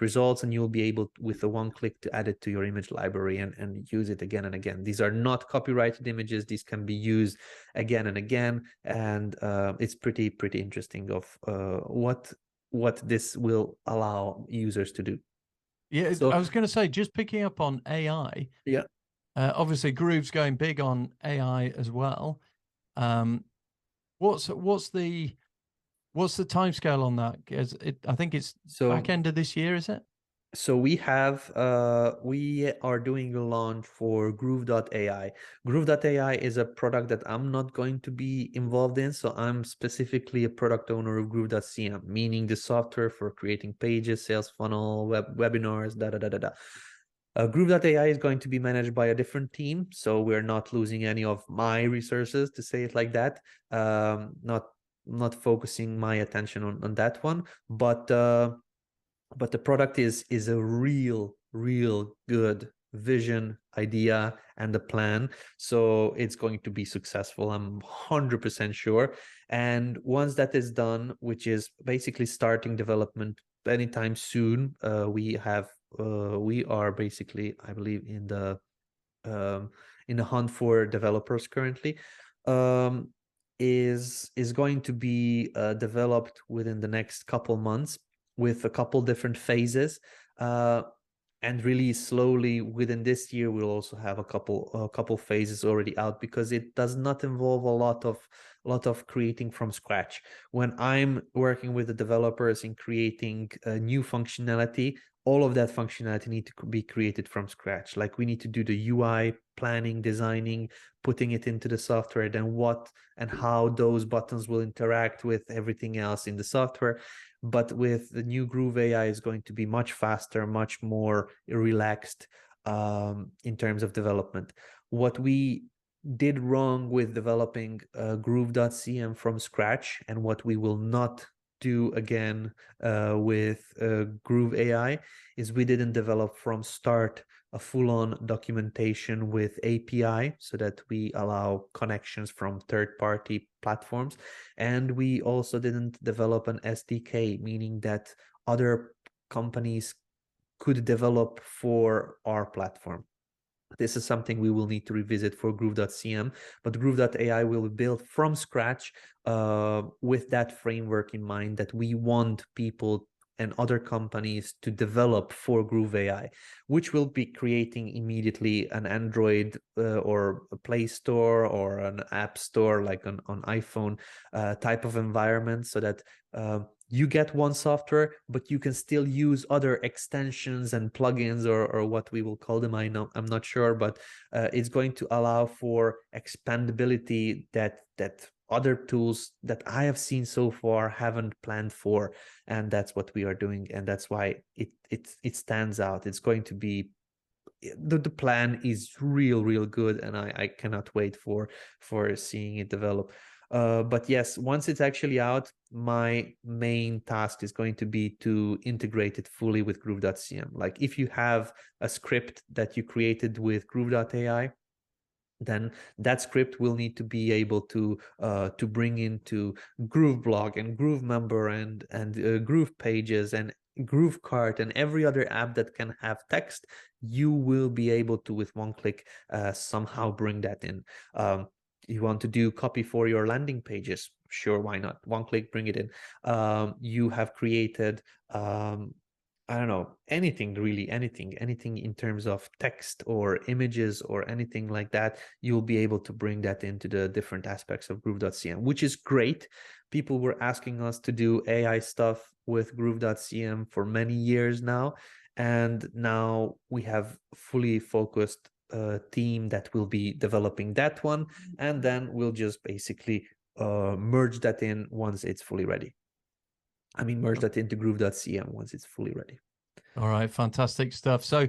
results, and you'll be able, with a one click, to add it to your image library and use it again and again. These are not copyrighted images. These can be used again and again, and it's pretty interesting of what this will allow users to do. Yeah, So I was going to say, just picking up on AI. yeah. Obviously, Groove's going big on AI as well. Um, what's the timescale on that? I think it's back So end of this year, is it? we are doing a launch for groove.ai. Groove.ai is a product that I'm not going to be involved in, so I'm specifically a product owner of groove.cm, meaning the software for creating pages, sales funnel, webinars, da da da da da. Groove.ai is going to be managed by a different team, so we're not losing any of my resources, to say it like that. Not focusing my attention on that one, but the product is a real good vision, idea, and a plan. So it's going to be successful, I'm 100% sure. And once that is done, which is basically starting development anytime soon, we are basically, I believe, in the hunt for developers currently. Is going to be developed within the next couple months, with a couple different phases, and really slowly within this year we'll also have a couple phases already out, because it does not involve a lot of creating from scratch. When I'm working with the developers in creating a new functionality, all of that functionality need to be created from scratch. Like, we need to do the UI planning, designing, putting it into the software, then what and how those buttons will interact with everything else in the software. But with the new Groove AI, is going to be much faster, much more relaxed in terms of development. What we did wrong with developing groove.cm from scratch, and what we will not do again with Groove AI, is we didn't develop from start a full-on documentation with API, so that we allow connections from third-party platforms. And we also didn't develop an SDK, meaning that other companies could develop for our platform. This is something we will need to revisit for groove.cm, but groove.ai will be built from scratch with that framework in mind, that we want people and other companies to develop for Groove AI, which will be creating immediately an Android or a Play Store or an App Store, like on iPhone type of environment, so that you get one software, but you can still use other extensions and plugins, or what we will call them. I'm not sure, but it's going to allow for expandability that other tools that I have seen so far haven't planned for, and that's what we are doing, and that's why it stands out. It's going to be the plan is real good, and I cannot wait for seeing it develop. But yes, once it's actually out, my main task is going to be to integrate it fully with groove.cm. Like if you have a script that you created with groove.ai, then that script will need to be able to bring into Groove blog and Groove member and Groove pages and Groove cart and every other app that can have text. You will be able to, with one click, somehow bring that in. You want to do copy for your landing pages? Sure, why not? One click, bring it in. You have created I don't know, anything really, anything in terms of text or images or anything like that, you'll be able to bring that into the different aspects of groove.cm, which is great. People were asking us to do AI stuff with groove.cm for many years now. And now we have fully focused team that will be developing that one. And then we'll just basically merge that in once it's fully ready. I mean, merge that into groove.cm once it's fully ready. All right, fantastic stuff. So,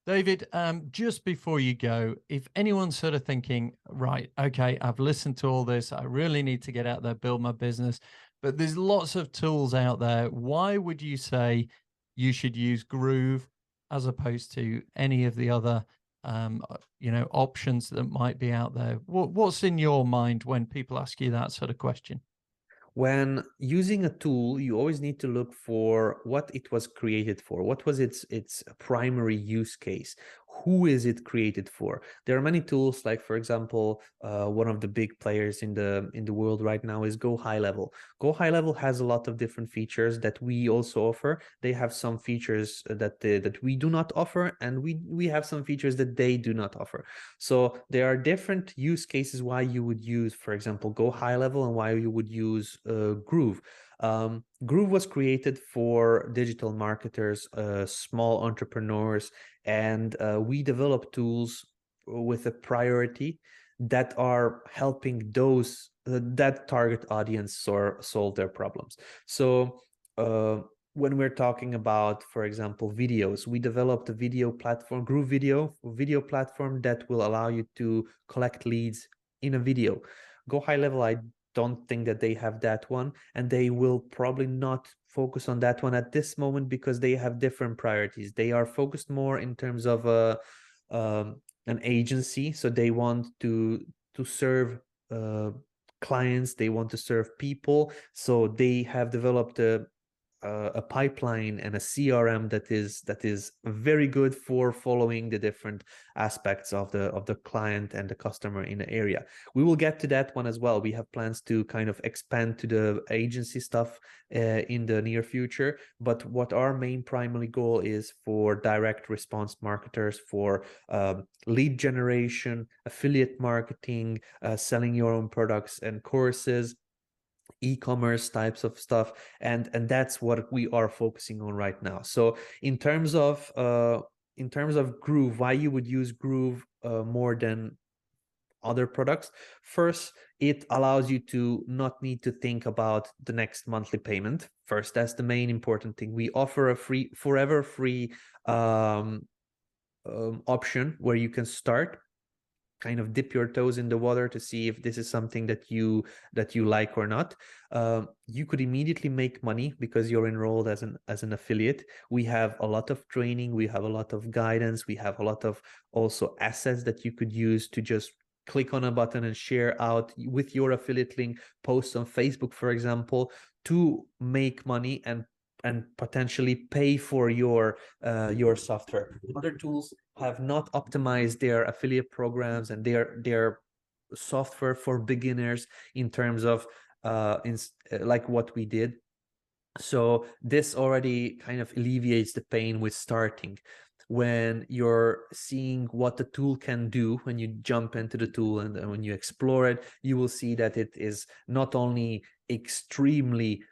David, just before you go, if anyone's sort of thinking, right, okay, I've listened to all this, I really need to get out there, build my business, but there's lots of tools out there. Why would you say you should use Groove as opposed to any of the other, options that might be out there? What's in your mind when people ask you that sort of question? When using a tool, you always need to look for what it was created for. What was its primary use case? Who is it created for? There are many tools, like for example, one of the big players in the world right now is Go High Level. Go High Level has a lot of different features that we also offer. They have some features that we do not offer, and we have some features that they do not offer. So there are different use cases why you would use, for example, Go High Level, and why you would use Groove. Groove was created for digital marketers, small entrepreneurs, and we develop tools with a priority that are helping those that target audience or solve their problems. So when we're talking about, for example, videos, we developed a video platform, Groove video platform that will allow you to collect leads in a video. Go High Level, I don't think that they have that one, and they will probably not focus on that one at this moment because they have different priorities. They are focused more in terms of an agency, so they want to serve clients, they want to serve people, so they have developed a pipeline and a CRM that is very good for following the different aspects of the client and the customer in the area. We will get to that one as well. We have plans to kind of expand to the agency stuff in the near future. But what our main primary goal is for direct response marketers, for lead generation, affiliate marketing, selling your own products and courses, e-commerce types of stuff, and that's what we are focusing on right now. So in terms of Groove, why you would use Groove more than other products? First, it allows you to not need to think about the next monthly payment. First, that's the main important thing. We offer a forever free option where you can start, kind of dip your toes in the water to see if this is something that you like or not. You could immediately make money because you're enrolled as an affiliate. We have a lot of training, we have a lot of guidance, we have a lot of also assets that you could use to just click on a button and share out with your affiliate link, post on Facebook, for example, to make money and potentially pay for your software. Other tools have not optimized their affiliate programs and their software for beginners in terms of like what we did. So this already kind of alleviates the pain with starting. When you're seeing what the tool can do, when you jump into the tool and when you explore it, you will see that it is not only extremely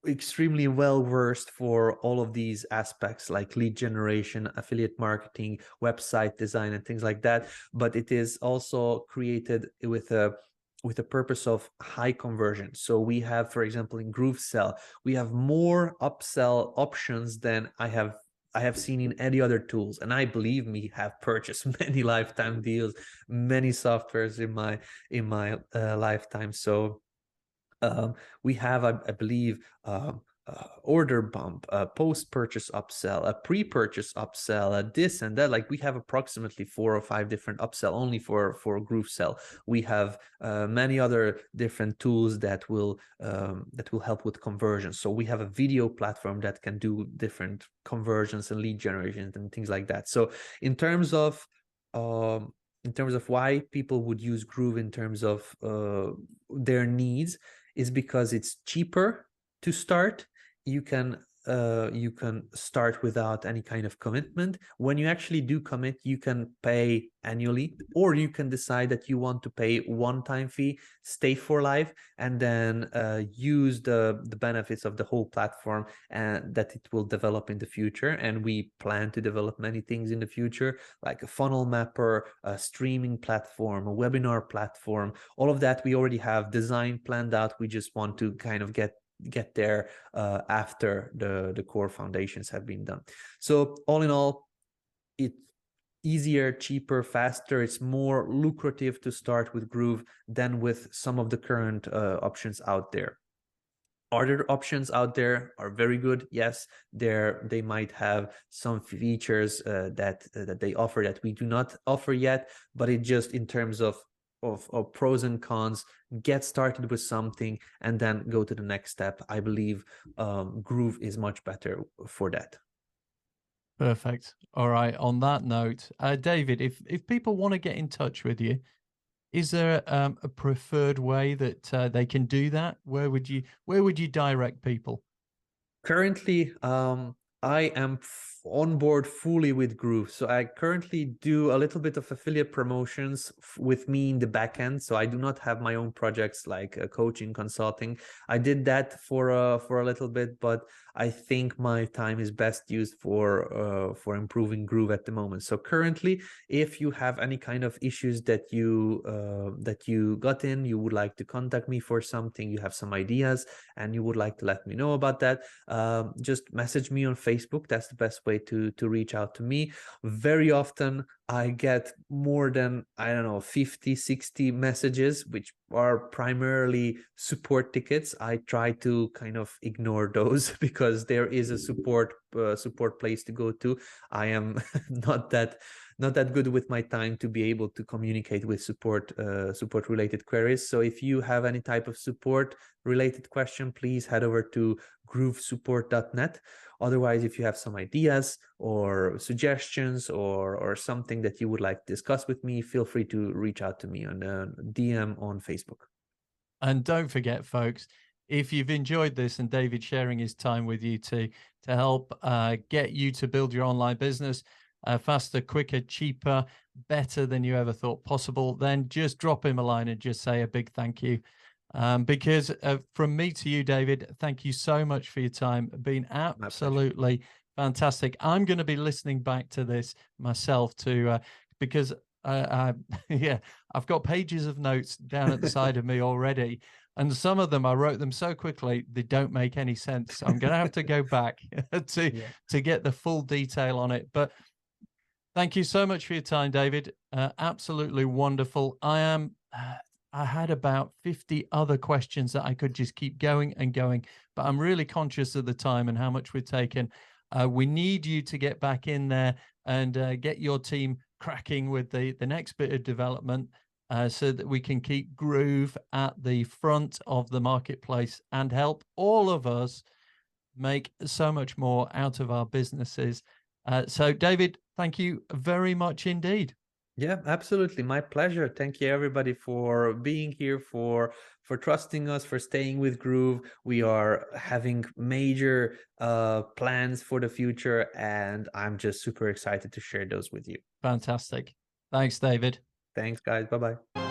extremely well versed for all of these aspects like lead generation, affiliate marketing, website design, and things like that. But it is also created with a purpose of high conversion. So we have, for example, in GrooveSell, we have more upsell options than I have seen in any other tools. And I, believe me, have purchased many lifetime deals, many softwares in my lifetime. So we have, I believe, order bump, a post-purchase upsell, a pre-purchase upsell, a this and that. Like we have approximately 4 or 5 different upsell only for GrooveSell. We have many other different tools that will help with conversion. So we have a video platform that can do different conversions and lead generations and things like that. So in terms of why people would use Groove in terms of their needs, is because it's cheaper to start. You can start without any kind of commitment. When you actually do commit, you can pay annually, or you can decide that you want to pay one-time fee, stay for life, and then use the benefits of the whole platform and that it will develop in the future. And we plan to develop many things in the future, like a funnel mapper, a streaming platform, a webinar platform. All of that we already have designed, planned out. We just want to kind of get there after the core foundations have been done. So all in all, it's easier, cheaper, faster. It's more lucrative to start with Groove than with some of the current options out there. Other options out there are very good. Yes, they might have some features that they offer that we do not offer yet, but it just, in terms of pros and cons, get started with something and then go to the next step. I believe Groove is much better for that. Perfect. All right. On that note, David, if people want to get in touch with you, is there a preferred way that they can do that? Where would you direct people? Currently, I am on board fully with Groove. So I currently do a little bit of affiliate promotions with me in the back end. So I do not have my own projects like coaching, consulting. I did that for a little bit, but I think my time is best used for improving Groove at the moment. So currently, if you have any kind of issues that you got in, you would like to contact me for something, you have some ideas, and you would like to let me know about that, just message me on Facebook. That's the best way to reach out to me. Very often I get more than, I don't know, 50, 60 messages, which are primarily support tickets. I try to kind of ignore those because there is a support place to go to. I am not that good with my time to be able to communicate with support related queries. So if you have any type of support related question, please head over to groovesupport.net. Otherwise, if you have some ideas or suggestions or something that you would like to discuss with me, feel free to reach out to me on DM on Facebook. And don't forget, folks, if you've enjoyed this and David sharing his time with you to help get you to build your online business faster, quicker, cheaper, better than you ever thought possible, then just drop him a line and just say a big thank you. Because from me to you, David, thank you so much for your time. Been absolutely fantastic. I'm going to be listening back to this myself too, because yeah, I've got pages of notes down at the side of me already, and some of them I wrote them so quickly they don't make any sense. So I'm going to have to go back to get the full detail on it. But thank you so much for your time, David. Absolutely wonderful. I had about 50 other questions that I could just keep going and going, but I'm really conscious of the time and how much we've taken. We need you to get back in there and get your team cracking with the next bit of development so that we can keep Groove at the front of the marketplace and help all of us make so much more out of our businesses. So, David, thank you very much indeed. Yeah, absolutely. My pleasure. Thank you everybody for being here, for trusting us, for staying with Groove. We are having major plans for the future, and I'm just super excited to share those with you. Fantastic. Thanks, David. Thanks, guys. Bye-bye.